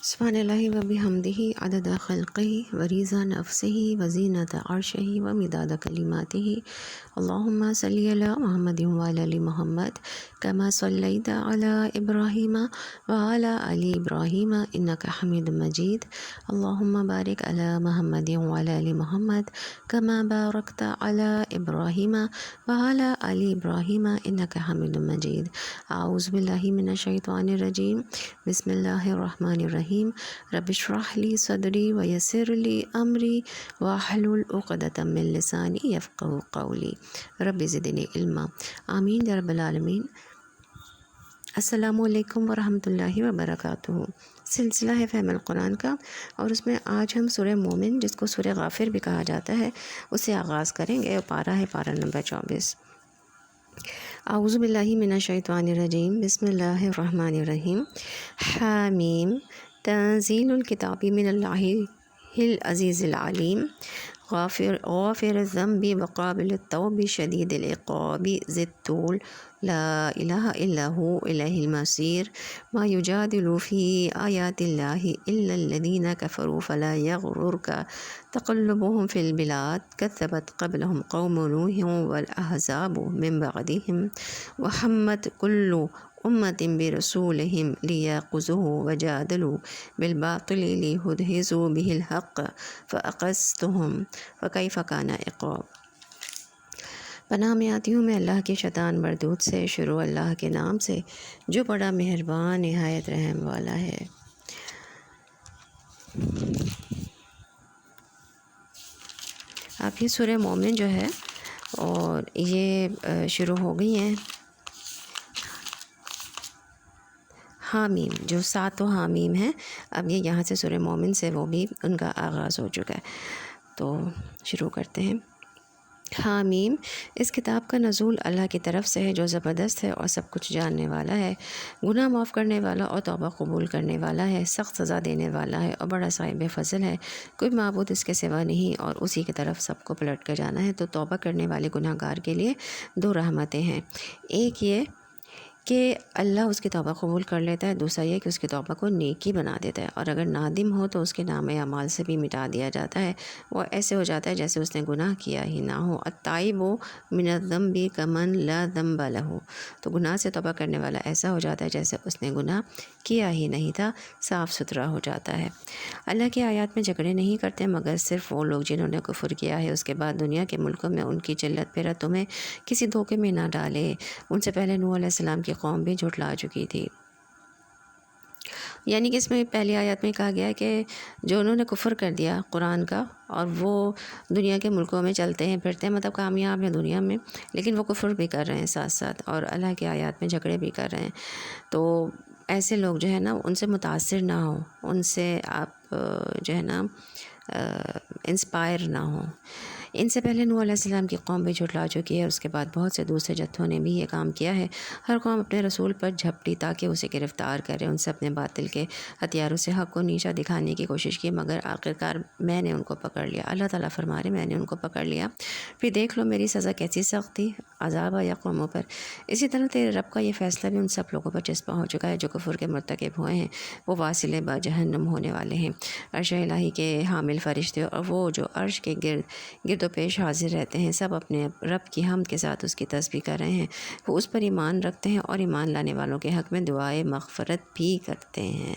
سبحان اللہ و بحمدہ عدد خلقہ و رضا نفسہ و زینت عرشہ و مداد کلماتہ اللہم صلی علی محمد و علی آل محمد کما صلیت علی ابراہیم و علی آل ابراہیم انک حمید مجید اللہم بارک علی محمد و علی آل محمد کما بارکت علی ابراہیم و علی آل ابراہیم انک حمید مجید۔ اعوذ باللہ من الشیطان الرجیم، بسم اللہ الرحمن الرحیم۔ رب اشرح لی صدری ویسر لی امری واحلل عقدۃ من لسانی یفقہوا قولی رب زدنی علما آمین یا رب العالمین۔ السلام علیکم ورحمۃ اللہ وبرکاتہ۔ سلسلہ ہے فہم القرآن کا، اور اس میں آج ہم سورہ مومن، جس کو سورہ غافر بھی کہا جاتا ہے، اسے آغاز کریں گے۔ پارہ ہے پارہ نمبر 24۔ اعوذ باللہ من الشیطان الرجیم، بسم اللہ الرحمن الرحیم۔ حامیم، تنزیل الکتاب من اللہ العزیز العلیم، غافر الذنب وقابل التوب شدید العقاب ذی الطول، لا الہ الا هو الیہ المصیر، ما یجادل فی آیات اللہ الا الذین کفروا فلا یغررک تقلبهم فی البلاد، کذبت قبلهم قوم نوح والاحزاب من بعدهم، وحمت کل امت برسولہم لیاخذوہ وجادلوا بالباطل لیدحضوا بہ الحق فاخذتہم فکیف کان عقاب۔ پناہ میں آتی ہوں میں اللہ کے شیطان مردود سے۔ شروع اللہ کے نام سے جو بڑا مہربان نہایت رحم والا ہے۔ اب یہ سورہ مومن جو ہے، اور یہ شروع ہو گئی ہیں حامیم، جو 7 حامیم ہیں۔ اب یہ یہاں سے سورہ مومن سے وہ بھی ان کا آغاز ہو چکا ہے، تو شروع کرتے ہیں۔ حامیم، اس کتاب کا نزول اللہ کی طرف سے ہے، جو زبردست ہے اور سب کچھ جاننے والا ہے، گناہ معاف کرنے والا اور توبہ قبول کرنے والا ہے، سخت سزا دینے والا ہے اور بڑا صاحب فضل ہے۔ کوئی معبود اس کے سوا نہیں، اور اسی کی طرف سب کو پلٹ کر جانا ہے۔ تو توبہ کرنے والے گناہ گار کے لیے 2 رحمتیں ہیں، ایک یہ کہ اللہ اس کی توبہ قبول کر لیتا ہے، دوسرا یہ کہ اس کی توبہ کو نیکی بنا دیتا ہے، اور اگر نادم ہو تو اس کے نام اعمال سے بھی مٹا دیا جاتا ہے، وہ ایسے ہو جاتا ہے جیسے اس نے گناہ کیا ہی نہ ہو۔ التائب من الذنب کمن لا ذنب لہ، تو گناہ سے توبہ کرنے والا ایسا ہو جاتا ہے جیسے اس نے گناہ کیا ہی نہیں تھا، صاف ستھرا ہو جاتا ہے۔ اللہ کی آیات میں جھگڑے نہیں کرتے مگر صرف وہ لوگ جنہوں نے کفر کیا ہے، اس کے بعد دنیا کے ملکوں میں ان کی چلت پھرت تمہیں کسی دھوکے میں نہ ڈالے۔ ان سے پہلے نوح علیہ السلام کی قوم بھی جھٹلا چکی تھی۔ یعنی کہ اس میں پہلی آیات میں کہا گیا ہے کہ جو انہوں نے کفر کر دیا قرآن کا، اور وہ دنیا کے ملکوں میں چلتے ہیں پھرتے ہیں، مطلب کامیاب ہیں دنیا میں، لیکن وہ کفر بھی کر رہے ہیں ساتھ ساتھ، اور اللہ کی آیات میں جھگڑے بھی کر رہے ہیں، تو ایسے لوگ جو ہے نا ان سے متاثر نہ ہوں، ان سے آپ جو ہے نا انسپائر نہ ہوں۔ ان سے پہلے نوح علیہ السلام کی قوم بھی جھٹلا چکی ہے، اس کے بعد بہت سے دوسرے جتھوں نے بھی یہ کام کیا ہے۔ ہر قوم اپنے رسول پر جھپٹی تاکہ اسے گرفتار کرے، ان سے اپنے باطل کے ہتھیاروں سے حق کو نیچا دکھانے کی کوشش کی، مگر آخرکار میں نے ان کو پکڑ لیا۔ اللہ تعالیٰ فرما رہے میں نے ان کو پکڑ لیا، پھر دیکھ لو میری سزا کیسی سخت تھی، عذاب آیا قوموں پر۔ اسی طرح تیرے رب کا یہ فیصلہ بھی ان سب لوگوں پر چسپاں ہو چکا ہے جو کفر کے مرتکب ہوئے ہیں، وہ واصل با جہنم ہونے والے ہیں۔ عرش الہی کے حامل فرشتے اور وہ جو عرش کے گرد و پیش حاضر رہتے ہیں، سب اپنے رب کی حمد کے ساتھ اس کی تسبیح کر رہے ہیں، وہ اس پر ایمان رکھتے ہیں اور ایمان لانے والوں کے حق میں دعائے مغفرت بھی کرتے ہیں۔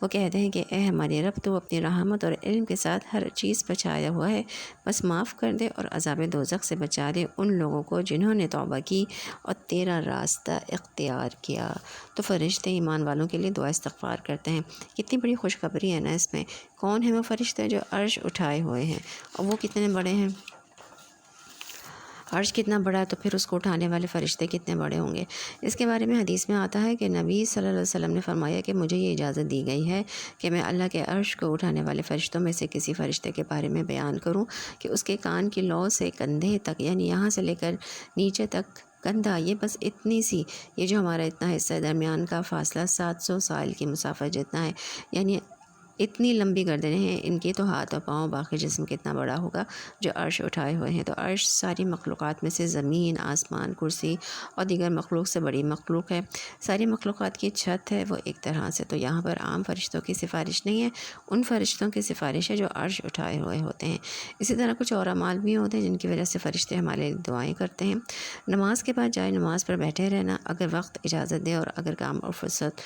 وہ کہتے ہیں کہ اے ہمارے رب، تو اپنی رحمت اور علم کے ساتھ ہر چیز پر چھایا ہوا ہے، بس معاف کر دے اور عذاب دوزخ سے بچا دے ان لوگوں کو جنہوں نے توبہ کی اور تیرا راستہ اختیار کیا۔ تو فرشتے ایمان والوں کے لیے دعا استغفار کرتے ہیں۔ کتنی بڑی خوشخبری ہے نا اس میں۔ کون ہیں وہ فرشتے جو عرش اٹھائے ہوئے ہیں، اور وہ کتنے بڑے ہیں؟ عرش کتنا بڑا ہے تو پھر اس کو اٹھانے والے فرشتے کتنے بڑے ہوں گے۔ اس کے بارے میں حدیث میں آتا ہے کہ نبی صلی اللہ علیہ وسلم نے فرمایا کہ مجھے یہ اجازت دی گئی ہے کہ میں اللہ کے عرش کو اٹھانے والے فرشتوں میں سے کسی فرشتے کے بارے میں بیان کروں کہ اس کے کان کی لو سے کندھے تک، یعنی یہاں سے لے کر نیچے تک کندھا، یہ بس اتنی سی، یہ جو ہمارا اتنا حصہ درمیان کا فاصلہ 700 سال کی مسافت جتنا ہے، یعنی اتنی لمبی گردنیں ہیں ان کی تو ہاتھ اور پاؤں باقی جسم کتنا بڑا ہوگا جو عرش اٹھائے ہوئے ہیں۔ تو عرش ساری مخلوقات میں سے زمین، آسمان، کرسی اور دیگر مخلوق سے بڑی مخلوق ہے، ساری مخلوقات کی چھت ہے وہ ایک طرح سے۔ تو یہاں پر عام فرشتوں کی سفارش نہیں ہے، ان فرشتوں کی سفارش ہے جو عرش اٹھائے ہوئے ہوتے ہیں۔ اسی طرح کچھ اور اعمال بھی ہوتے ہیں جن کی وجہ سے فرشتے ہمارے لیے دعائیں کرتے ہیں۔ نماز کے بعد جائے نماز پر بیٹھے رہنا اگر وقت اجازت دے اور اگر کام اور فرصت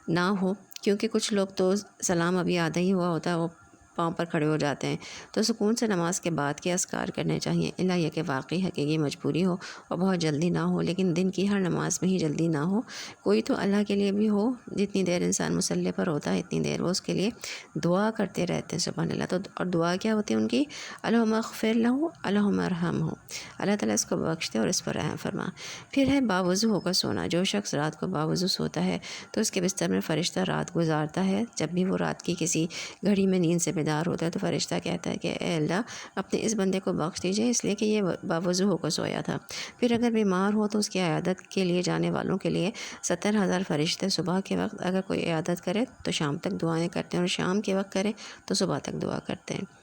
نہ ہو، کیونکہ کچھ لوگ تو سلام ابھی آدھا ہی ہوا ہوتا ہے وہ پاؤں پر کھڑے ہو جاتے ہیں، تو سکون سے نماز کے بعد کے اذکار کرنے چاہیے، الا یہ کہ واقعی حقیقی مجبوری ہو اور بہت جلدی نہ ہو، لیکن دن کی ہر نماز میں ہی جلدی نہ ہو، کوئی تو اللہ کے لیے بھی ہو، جتنی دیر انسان مصلی پر ہوتا ہے اتنی دیر وہ اس کے لیے دعا کرتے رہتے ہیں، سبحان اللہ۔ تو اور دعا کیا ہوتی ہے ان کی؟ اللہم اغفر لہ اللہم ارحمہ، اللہ تعالیٰ اس کو بخش دے اور اس پر رحم فرما۔ پھر ہے باوضو ہو کر سونا، جو شخص رات کو باوضو سوتا ہے تو اس کے بستر میں فرشتہ رات گزارتا ہے، جب بھی وہ رات کی کسی گھڑی میں نیند سے بیدار ہوتا ہے تو فرشتہ کہتا ہے کہ اے اللہ اپنے اس بندے کو بخش دیجئے اس لیے کہ یہ باوضو ہو کر سویا تھا۔ پھر اگر بیمار ہو تو اس کی عیادت کے لیے جانے والوں کے لیے 70,000 فرشتے صبح کے وقت اگر کوئی عیادت کرے تو شام تک دعائیں کرتے ہیں، اور شام کے وقت کرے تو صبح تک دعا کرتے ہیں۔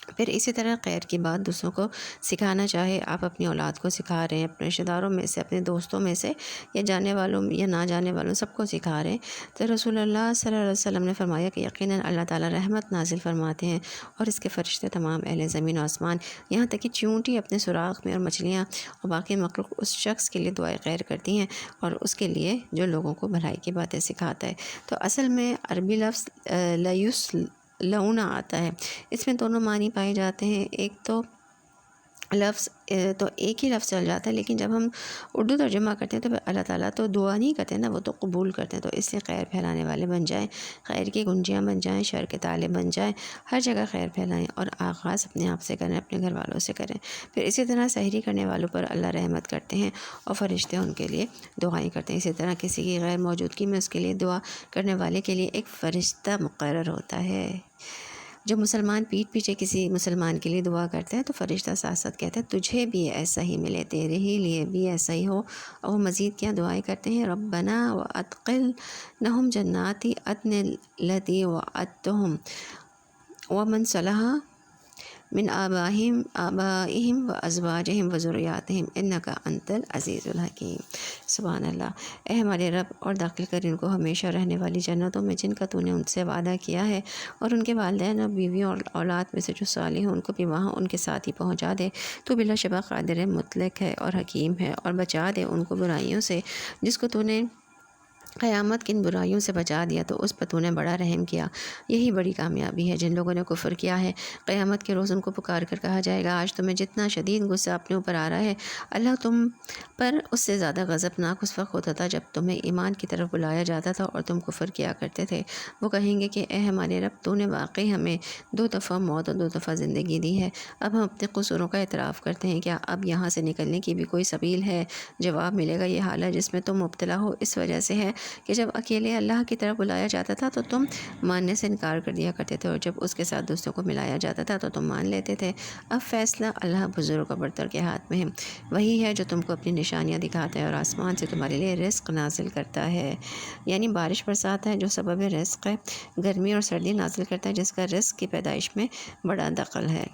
پھر اسی طرح خیر کی بات دوسروں کو سکھانا چاہے، آپ اپنی اولاد کو سکھا رہے ہیں، اپنے رشتہ داروں میں سے، اپنے دوستوں میں سے، یا جانے والوں یا نہ جانے والوں سب کو سکھا رہے ہیں، تو رسول اللہ صلی اللہ علیہ وسلم نے فرمایا کہ یقیناً اللہ تعالیٰ رحمت نازل فرماتے ہیں اور اس کے فرشتے تمام اہل زمین و آسمان، یہاں تک کہ چیونٹی اپنے سوراخ میں اور مچھلیاں اور باقی مخلوق اس شخص کے لیے دعائے خیر کرتی ہیں اور اس کے لیے جو لوگوں کو بھلائی کی باتیں سکھاتا ہے۔ تو اصل میں عربی لفظ لیوس لعونہ آتا ہے، اس میں دونوں معنی پائے جاتے ہیں۔ ایک تو لفظ تو ایک ہی لفظ چل جاتا ہے، لیکن جب ہم اردو ترجمہ کرتے ہیں تو اللہ تعالیٰ تو دعا نہیں کرتے نا، وہ تو قبول کرتے ہیں، تو اس سے خیر پھیلانے والے بن جائیں، خیر کی گنجیاں بن جائیں، شر کے تالے بن جائیں، ہر جگہ خیر پھیلائیں اور آغاز اپنے آپ سے کریں، اپنے گھر والوں سے کریں۔ پھر اسی طرح سحری کرنے والوں پر اللہ رحمت کرتے ہیں اور فرشتے ان کے لیے دعائیں کرتے ہیں۔ اسی طرح کسی کی غیر موجودگی میں اس کے لیے دعا کرنے والے کے لیے ایک فرشتہ مقرر ہوتا ہے۔ جو مسلمان پیٹھ پیچھے کسی مسلمان کے لیے دعا کرتے ہیں تو فرشتہ ساتھ ساتھ کہتے ہیں تجھے بھی ایسا ہی ملے، تیرے ہی لیے بھی ایسا ہی ہو، اور وہ مزید کیا دعائیں کرتے ہیں؟ ربنا وادخلنہم جنات عدن التی وعدتہم ومن صلح من آبائہم وازواجہم وذریاتہم انک انت العزیز الحکیم۔ سبحان اللہ۔ اے ہمارے رب، اور داخل کر ان کو ہمیشہ رہنے والی جنتوں میں جن کا تو نے ان سے وعدہ کیا ہے، اور ان کے والدین اور بیویوں اور اولاد میں سے جو صالح ہیں ان کو بھی وہاں ان کے ساتھ ہی پہنچا دے۔ تو بلا شبہ قادر مطلق ہے اور حکیم ہے، اور بچا دے ان کو برائیوں سے، جس کو تو نے قیامت کن برائیوں سے بچا دیا تو اس پر تو نے بڑا رحم کیا۔ یہی بڑی کامیابی ہے۔ جن لوگوں نے کفر کیا ہے، قیامت کے روز ان کو پکار کر کہا جائے گا آج تمہیں جتنا شدید غصہ اپنے اوپر آ رہا ہے، اللہ تم پر اس سے زیادہ غضبناک اس وقت ہوتا تھا جب تمہیں ایمان کی طرف بلایا جاتا تھا اور تم کفر کیا کرتے تھے۔ وہ کہیں گے کہ اے ہمارے رب، تو نے واقعی ہمیں 2 دفعہ موت اور 2 دفعہ زندگی دی ہے، اب ہم اپنے قصوروں کا اعتراف کرتے ہیں، کیا اب یہاں سے نکلنے کی بھی کوئی سبیل ہے؟ جواب ملے گا یہ حالت جس میں تم مبتلا ہو اس وجہ سے ہے کہ جب اکیلے اللہ کی طرف بلایا جاتا تھا تو تم ماننے سے انکار کر دیا کرتے تھے، اور جب اس کے ساتھ دوسروں کو ملایا جاتا تھا تو تم مان لیتے تھے۔ اب فیصلہ اللہ بزرگ و برتر کے ہاتھ میں ہے، وہی ہے جو تم کو اپنی نشانیاں دکھاتا ہے اور آسمان سے تمہارے لیے رزق نازل کرتا ہے، یعنی بارش برساتا ہے جو سبب رزق ہے، گرمی اور سردی نازل کرتا ہے جس کا رزق کی پیدائش میں بڑا دخل ہے۔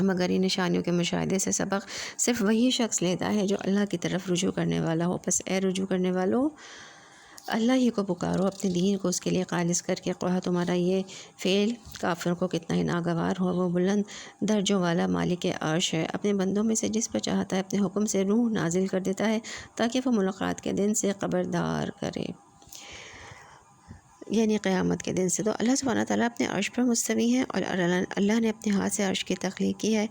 مگر ان نشانیوں کے مشاہدے سے سبق صرف وہی شخص لیتا ہے جو اللہ کی طرف رجوع کرنے والا ہو۔ پس اے رجوع کرنے والو، اللہ ہی کو پکارو، اپنے دین کو اس کے لیے خالص کر کے۔ خواہ تمہارا یہ فعل کافر کو کتنا ہی ناگوار ہو، وہ بلند درجوں والا مالک عرش ہے، اپنے بندوں میں سے جس پر چاہتا ہے اپنے حکم سے روح نازل کر دیتا ہے تاکہ وہ ملاقات کے دن سے خبردار کرے، یعنی قیامت کے دن سے۔ تو اللہ سبحانہ تعالیٰ اپنے عرش پر مستوی ہیں اور اللہ نے اپنے ہاتھ سے عرش کی تخلیق کی ہے۔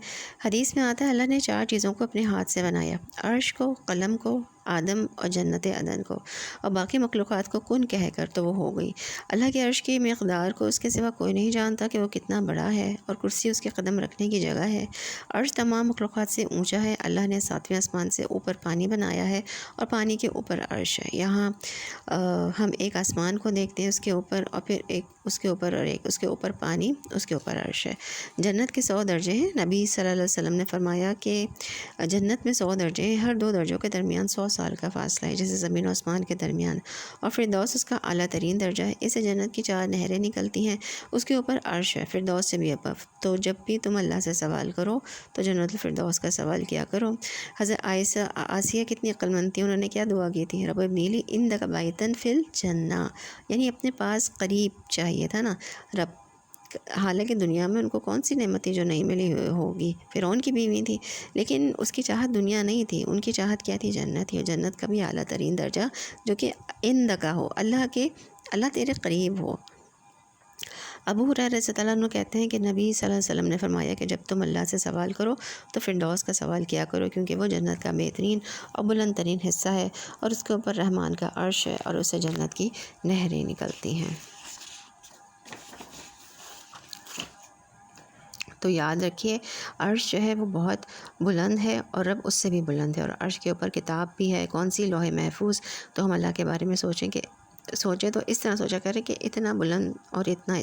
حدیث میں آتا ہے اللہ نے 4 چیزوں کو اپنے ہاتھ سے بنایا، عرش کو، قلم کو، آدم اور جنت عدن کو، اور باقی مخلوقات کو کن کہہ کر تو وہ ہو گئی۔ اللہ کے عرش کی مقدار کو اس کے سوا کوئی نہیں جانتا کہ وہ کتنا بڑا ہے، اور کرسی اس کے قدم رکھنے کی جگہ ہے۔ عرش تمام مخلوقات سے اونچا ہے۔ اللہ نے 7ویں آسمان سے اوپر پانی بنایا ہے اور پانی کے اوپر عرش ہے۔ یہاں ہم ایک آسمان کو دیکھتے ہیں، اس کے اوپر، اور پھر ایک اس کے اوپر، اور ایک اس کے اوپر پانی، اس کے اوپر عرش ہے۔ جنت کے 100 درجے ہیں۔ نبی صلی اللہ علیہ وسلم نے فرمایا کہ جنت میں 100 درجے ہیں، ہر 2 درجوں کے درمیان 100 سال کا فاصلہ ہے جیسے زمین و آسمان کے درمیان، اور فردوس اس کا اعلیٰ ترین درجہ ہے، اس سے جنت کی 4 نہریں نکلتی ہیں، اس کے اوپر عرش ہے، فردوس سے بھی ابو۔ تو جب بھی تم اللہ سے سوال کرو تو جنت الفردوس کا سوال کیا کرو۔ حضرت آسیہ کتنی عقل مند تھی، انہوں نے کیا دعا کی تھی؟ رب ابنی لی عندک بیتن فی الجنہ، یعنی اپنے پاس قریب چاہیے تھا نا رب، حالانکہ دنیا میں ان کو کون سی نعمت تھی جو نہیں ملی ہوگی، فرعون کی بیوی تھی، لیکن اس کی چاہت دنیا نہیں تھی، ان کی چاہت کیا تھی؟ جنت تھی، اور جنت کا بھی اعلیٰ ترین درجہ جو کہ عندک ہو، اللہ تیرے قریب ہو۔ ابو ہریرہ رضی اللہ عنہ کہتے ہیں کہ نبی صلی اللہ علیہ وسلم نے فرمایا کہ جب تم اللہ سے سوال کرو تو فردوس کا سوال کیا کرو، کیونکہ وہ جنت کا بہترین اور بلند ترین حصہ ہے، اور اس کے اوپر رحمان کا عرش ہے، اور اس سے جنت کی نہریں نکلتی ہیں۔ تو یاد رکھیے عرش جو ہے وہ بہت بلند ہے، اور رب اس سے بھی بلند ہے، اور عرش کے اوپر کتاب بھی ہے، کون سی؟ لوح محفوظ۔ تو ہم اللہ کے بارے میں سوچیں تو اس طرح سوچا کریں کہ اتنا بلند اور اتنا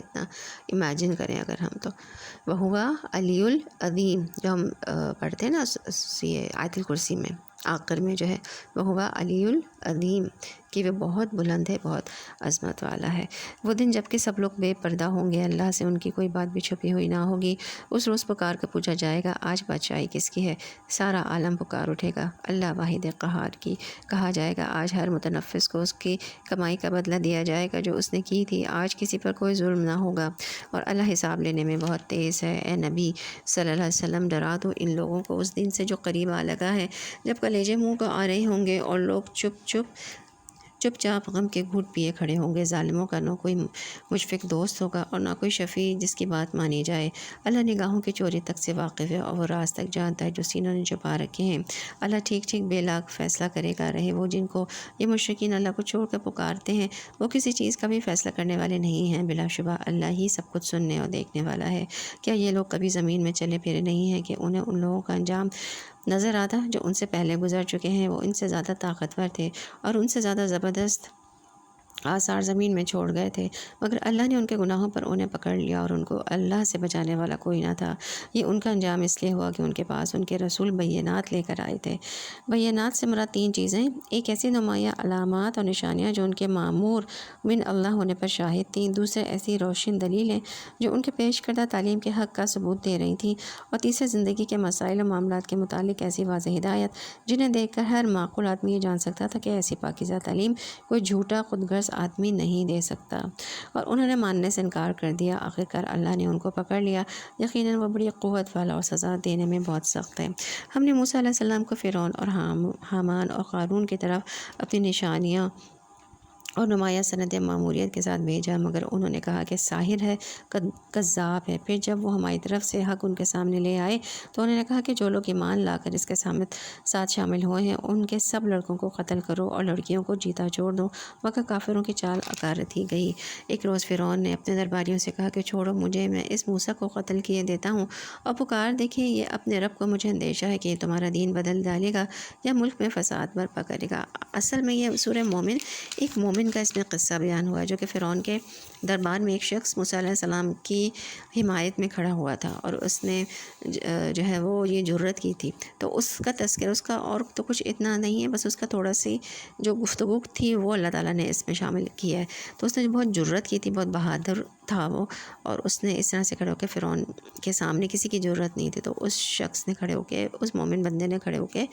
امیجن کریں اگر ہم تو وَهُوَ علی العظیم، جو ہم پڑھتے ہیں نا یہ آیت الکرسی میں آخر میں جو ہے وَهُوَ علی العظیم، کہ وہ بہت بلند ہے، بہت عظمت والا ہے۔ وہ دن جب کہ سب لوگ بے پردہ ہوں گے، اللہ سے ان کی کوئی بات بھی چھپی ہوئی نہ ہوگی، اس روز پکار کے پوچھا جائے گا آج بادشاہی کس کی ہے؟ سارا عالم پکار اٹھے گا اللہ واحد قہار کی، کہا جائے گا آج ہر متنفس کو اس کی کمائی کا بدلہ دیا جائے گا جو اس نے کی تھی، آج کسی پر کوئی ظلم نہ ہوگا، اور اللہ حساب لینے میں بہت تیز ہے۔ اے نبی صلی اللہ علیہ وسلم ڈرا دو ان لوگوں کو اس دن سے جو قریب آ لگا ہے، جب کلیجے منہ کو آ رہے ہوں گے اور لوگ چپ چاپ غم کے گھوٹ پیے کھڑے ہوں گے، ظالموں کا نہ کوئی مشفق دوست ہوگا اور نہ کوئی شفیع جس کی بات مانی جائے۔ اللہ نگاہوں کی چوری تک سے واقف ہے، اور وہ راز تک جانتا ہے جو سینوں نے چھپا رکھے ہیں۔ اللہ ٹھیک ٹھیک بے لاگ فیصلہ کرے گا، رہے وہ جن کو یہ مشرکین اللہ کو چھوڑ کر پکارتے ہیں، وہ کسی چیز کا بھی فیصلہ کرنے والے نہیں ہیں، بلا شبہ اللہ ہی سب کچھ سننے اور دیکھنے والا ہے۔ کیا یہ لوگ کبھی زمین میں چلے پھرے نہیں ہیں کہ انہیں ان لوگوں کا انجام نظر آتا جو ان سے پہلے گزر چکے ہیں؟ وہ ان سے زیادہ طاقتور تھے اور ان سے زیادہ زبردست آثار زمین میں چھوڑ گئے تھے، مگر اللہ نے ان کے گناہوں پر انہیں پکڑ لیا، اور ان کو اللہ سے بچانے والا کوئی نہ تھا۔ یہ ان کا انجام اس لیے ہوا کہ ان کے پاس ان کے رسول بینات لے کر آئے تھے۔ بینات سے مراد 3 چیزیں، ایک ایسی نمایاں علامات اور نشانیاں جو ان کے مامور من اللہ ہونے پر شاہد تھیں، دوسرے ایسی روشن دلیلیں جو ان کے پیش کردہ تعلیم کے حق کا ثبوت دے رہی تھیں، اور تیسرے زندگی کے مسائل و معاملات کے متعلق ایسی واضح ہدایت جنہیں دیکھ کر ہر معقول آدمی یہ جان سکتا تھا کہ ایسی پاکیزہ تعلیم کوئی جھوٹا خود غرض آدمی نہیں دے سکتا، اور انہوں نے ماننے سے انکار کر دیا۔ آخرکار اللہ نے ان کو پکڑ لیا، یقیناً وہ بڑی قوت والا اور سزا دینے میں بہت سخت ہے۔ ہم نے موسیٰ علیہ السلام کو فرعون اور حامان اور قارون کی طرف اپنی نشانیاں اور نمایاں سند ماموریت کے ساتھ بھیجا، مگر انہوں نے کہا کہ ساحر ہے، کذاب ہے۔ پھر جب وہ ہماری طرف سے حق ان کے سامنے لے آئے تو انہوں نے کہا کہ جو لوگ ایمان لا کر اس کے ساتھ شامل ہوئے ہیں ان کے سب لڑکوں کو قتل کرو اور لڑکیوں کو جیتا چھوڑ دو، مگر کافروں کی چال اکارت ہی گئی۔ ایک روز فرعون نے اپنے درباریوں سے کہا کہ چھوڑو مجھے، میں اس موسیٰ کو قتل کیے دیتا ہوں، اور پکار دیکھیں یہ اپنے رب کو مجھے اندیشہ ہے کہ یہ تمہارا دین بدل ڈالے گا یا ملک میں فساد برپا کرے گا۔ اصل میں یہ سورہ مومن ایک مومن کا اس میں قصہ بیان ہوا ہے جو کہ فرعون کے دربار میں ایک شخص موسیٰ علیہ السلام کی حمایت میں کھڑا ہوا تھا، اور اس نے جو ہے وہ یہ جرت کی تھی، تو اس کا تذکرہ اس کا اور تو کچھ اتنا نہیں ہے، بس اس کا تھوڑا سی جو گفتگو تھی وہ اللہ تعالیٰ نے اس میں شامل کیا ہے۔ تو اس نے بہت جرت کی تھی، بہت بہادر تھا وہ، اور اس نے اس طرح سے کھڑے ہو کے فرعون کے سامنے کسی کی جرت نہیں تھی، تو اس شخص نے کھڑے ہو کے، اس مومن بندے نے کھڑے ہو کے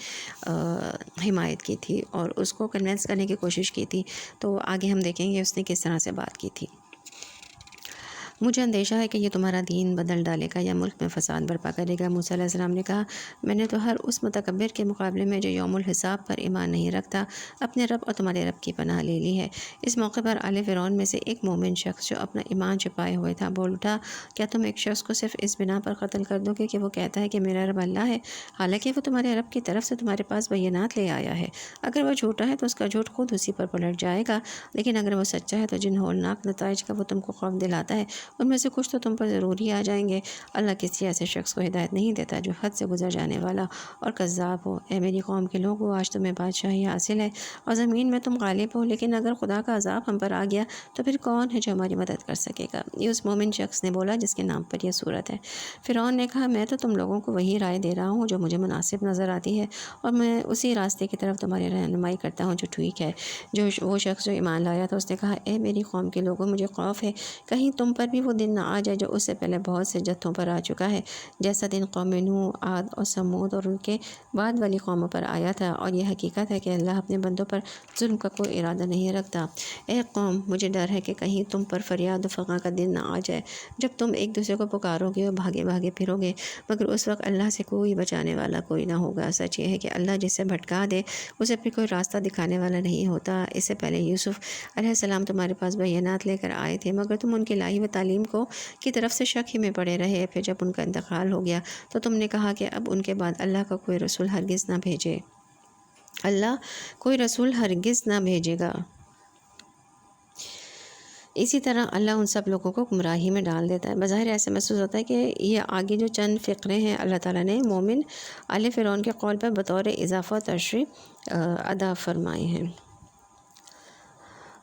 حمایت کی تھی اور اس کو کنونس کرنے کی کوشش کی تھی۔ تو آگے ہم دیکھیں گے اس نے کس طرح سے بات کی تھی۔ مجھے اندیشہ ہے کہ یہ تمہارا دین بدل ڈالے گا یا ملک میں فساد برپا کرے گا۔ موسیٰ علیہ السلام نے کہا میں نے تو ہر اس متکبر کے مقابلے میں جو یوم الحساب پر ایمان نہیں رکھتا اپنے رب اور تمہارے رب کی پناہ لے لی ہے۔ اس موقع پر آل فرعون میں سے ایک مومن شخص جو اپنا ایمان چھپائے ہوئے تھا بول اٹھا کیا تم ایک شخص کو صرف اس بنا پر قتل کر دو گے کہ وہ کہتا ہے کہ میرا رب اللہ ہے، حالانکہ وہ تمہارے رب کی طرف سے تمہارے پاس بینات لے آیا ہے؟ اگر وہ جھوٹا ہے تو اس کا جھوٹ خود اسی پر پلٹ جائے گا، لیکن اگر وہ سچا ہے تو جن ہولناک نتائج کا وہ تم کو خوف دلاتا ہے ان میں سے کچھ تو تم پر ضرور ہی آ جائیں گے۔ اللہ کسی ایسے شخص کو ہدایت نہیں دیتا جو حد سے گزر جانے والا اور کذاب ہو۔ اے میری قوم کے لوگو، آج تمہیں بادشاہی حاصل ہے اور زمین میں تم غالب ہو، لیکن اگر خدا کا عذاب ہم پر آ گیا تو پھر کون ہے جو ہماری مدد کر سکے گا؟ یہ اس مومن شخص نے بولا جس کے نام پر یہ صورت ہے۔ فرعون نے کہا، میں تو تم لوگوں کو وہی رائے دے رہا ہوں جو مجھے مناسب نظر آتی ہے، اور میں اسی راستے کی طرف تمہاری رہنمائی کرتا ہوں جو ٹھیک ہے۔ وہ شخص جو ایمان لایا تھا اس نے کہا، اے میری قوم کے لوگوں، مجھے خوف ہے کہیں تم پر بھی وہ دن نہ آ جائے جو اس سے پہلے بہت سے جتھوں پر آ چکا ہے، جیسا دن قوم نوح، عاد اور سمود اور ان کے بعد والی قوموں پر آیا تھا۔ اور یہ حقیقت ہے کہ اللہ اپنے بندوں پر ظلم کا کوئی ارادہ نہیں رکھتا۔ اے قوم، مجھے ڈر ہے کہ کہیں تم پر فریاد و فغاں کا دن نہ آ جائے جب تم ایک دوسرے کو پکارو گے اور بھاگے بھاگے پھرو گے، مگر اس وقت اللہ سے کوئی بچانے والا کوئی نہ ہوگا۔ سچ یہ ہے کہ اللہ جسے بھٹکا دے اسے پھر کوئی راستہ دکھانے والا نہیں ہوتا۔ اس سے پہلے یوسف علیہ السلام تمہارے پاس بینات لے کر آئے تھے، مگر تم ان کی لائی ہوئی تعلیم کی طرف سے شک ہی میں پڑے رہے۔ پھر جب ان کا انتقال ہو گیا تو تم نے کہا کہ اب ان کے بعد اللہ کا کوئی رسول ہرگز نہ بھیجے، اللہ کوئی رسول ہرگز نہ بھیجے گا۔ اسی طرح اللہ ان سب لوگوں کو گمراہی میں ڈال دیتا ہے۔ بظاہر ایسے محسوس ہوتا ہے کہ یہ آگے جو چند فقرے ہیں اللہ تعالیٰ نے مومن آل فرعون کے قول پر بطور اضافہ تشریح ادا فرمائے ہیں۔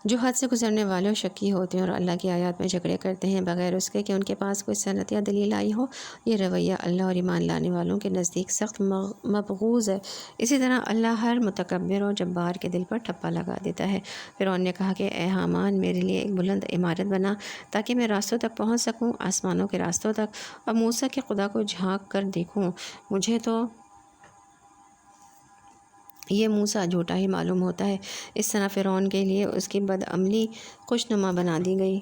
جو حد سے گزرنے والے اور شکی ہوتے ہیں اور اللہ کی آیات میں جھگڑے کرتے ہیں بغیر اس کے کہ ان کے پاس کوئی صنعت یا دلیل آئی ہو، یہ رویہ اللہ اور ایمان لانے والوں کے نزدیک سخت مبغوض ہے۔ اسی طرح اللہ ہر متکبر اور جبار کے دل پر ٹھپا لگا دیتا ہے۔ فرعون نے کہا کہ اے حامان، میرے لیے ایک بلند عمارت بنا تاکہ میں راستوں تک پہنچ سکوں، آسمانوں کے راستوں تک، اور موسیٰ کے خدا کو جھانک کر دیکھوں۔ مجھے تو یہ موسیٰ جھوٹا ہی معلوم ہوتا ہے۔ اس طرح فرعون کے لیے اس کی بدعملی خوشنما بنا دی گئی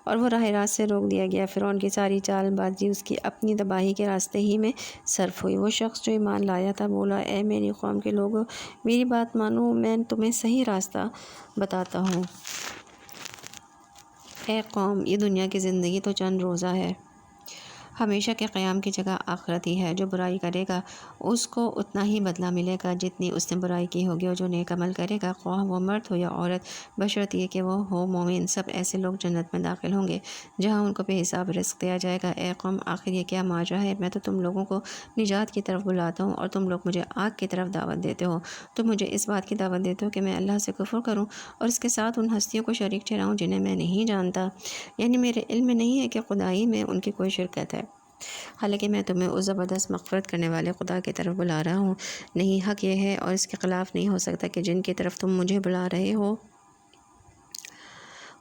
اور وہ راہ راست سے روک دیا گیا۔ فرعون کی ساری چال بازی اس کی اپنی تباہی کے راستے ہی میں صرف ہوئی۔ وہ شخص جو ایمان لایا تھا بولا، اے میری قوم کے لوگوں، میری بات مانو، میں تمہیں صحیح راستہ بتاتا ہوں۔ اے قوم، یہ دنیا کی زندگی تو چند روزہ ہے، ہمیشہ کے قیام کی جگہ آخرت ہی ہے۔ جو برائی کرے گا اس کو اتنا ہی بدلہ ملے گا جتنی اس نے برائی کی ہوگی، اور جو نیک عمل کرے گا خواہ وہ مرد ہو یا عورت، بشرط یہ کہ وہ ہو مومن، سب ایسے لوگ جنت میں داخل ہوں گے جہاں ان کو بے حساب رزق دیا جائے گا۔ اے قوم، آخر یہ کیا ماجرا ہے؟ میں تو تم لوگوں کو نجات کی طرف بلاتا ہوں اور تم لوگ مجھے آگ کی طرف دعوت دیتے ہو۔ تم مجھے اس بات کی دعوت دیتے ہو کہ میں اللہ سے کفر کروں اور اس کے ساتھ ان ہستیوں کو شریک ٹھہراؤں جنہیں میں نہیں جانتا، یعنی میرے علم میں نہیں ہے کہ خدائی میں ان کی کوئی شرکت ہے، حالانکہ میں تمہیں اس زبردست مغفرت کرنے والے خدا کی طرف بلا رہا ہوں۔ نہیں، حق یہ ہے اور اس کے خلاف نہیں ہو سکتا کہ جن کی طرف تم مجھے بلا رہے ہو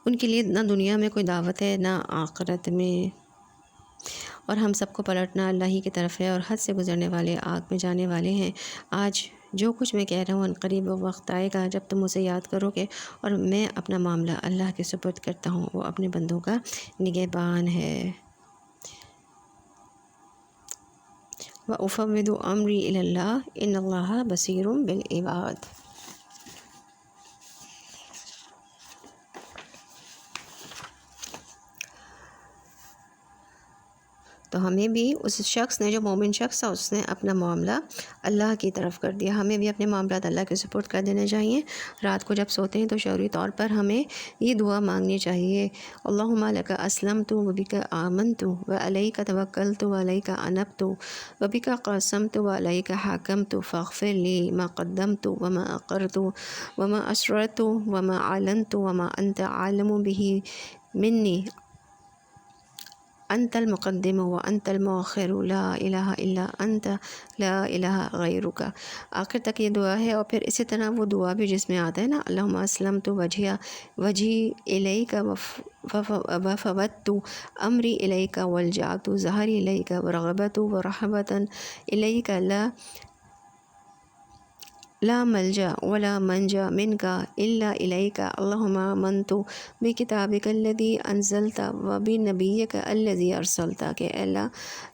ان کے لیے نہ دنیا میں کوئی دعوت ہے نہ آخرت میں، اور ہم سب کو پلٹنا اللہ ہی کی طرف ہے، اور حد سے گزرنے والے آگ میں جانے والے ہیں۔ آج جو کچھ میں کہہ رہا ہوں، عنقریب وہ وقت آئے گا جب تم اسے یاد کرو گے، اور میں اپنا معاملہ اللہ کے سپرد کرتا ہوں، وہ اپنے بندوں کا نگہبان ہے۔ وَأُفَوِّضُ أَمْرِي إِلَى اللَّهِ إِنَّ اللَّهَ بَصِيرٌ بِالْعِبَادِ۔ تو ہمیں بھی اس شخص نے، جو مومن شخص تھا، اس نے اپنا معاملہ اللہ کی طرف کر دیا۔ ہمیں بھی اپنے معاملات اللہ کے سپرد کر دینے چاہیے۔ رات کو جب سوتے ہیں تو شعوری طور پر ہمیں یہ دعا مانگنی چاہیے، اللہم لک اسلمت وبک آمنت وعلیک توکلت وعلیک انبت وبک قسمت وعلیک حکمت فاغفر لی ما قدمت وما اخرت وما اسررت وما اعلنت وما انت عالم به منی، انت المقدم وانت المؤخر لا الہ الا انت لا الہ غیرک۔ آخر تک یہ دعا ہے، اور پھر اسی طرح وہ دعا بھی جس میں آتا ہے نا، اللہم اسلمت وجہی الیک وفوضت امری الیک والجأت ظہری الیک ورغبت ورہبۃ الیک لا ملجا ولا منجا منک الا الیک، اللہم آمنت بکتابک الذی انزلت وبنبیک الذی ارسلت۔ کہ اے اللہ،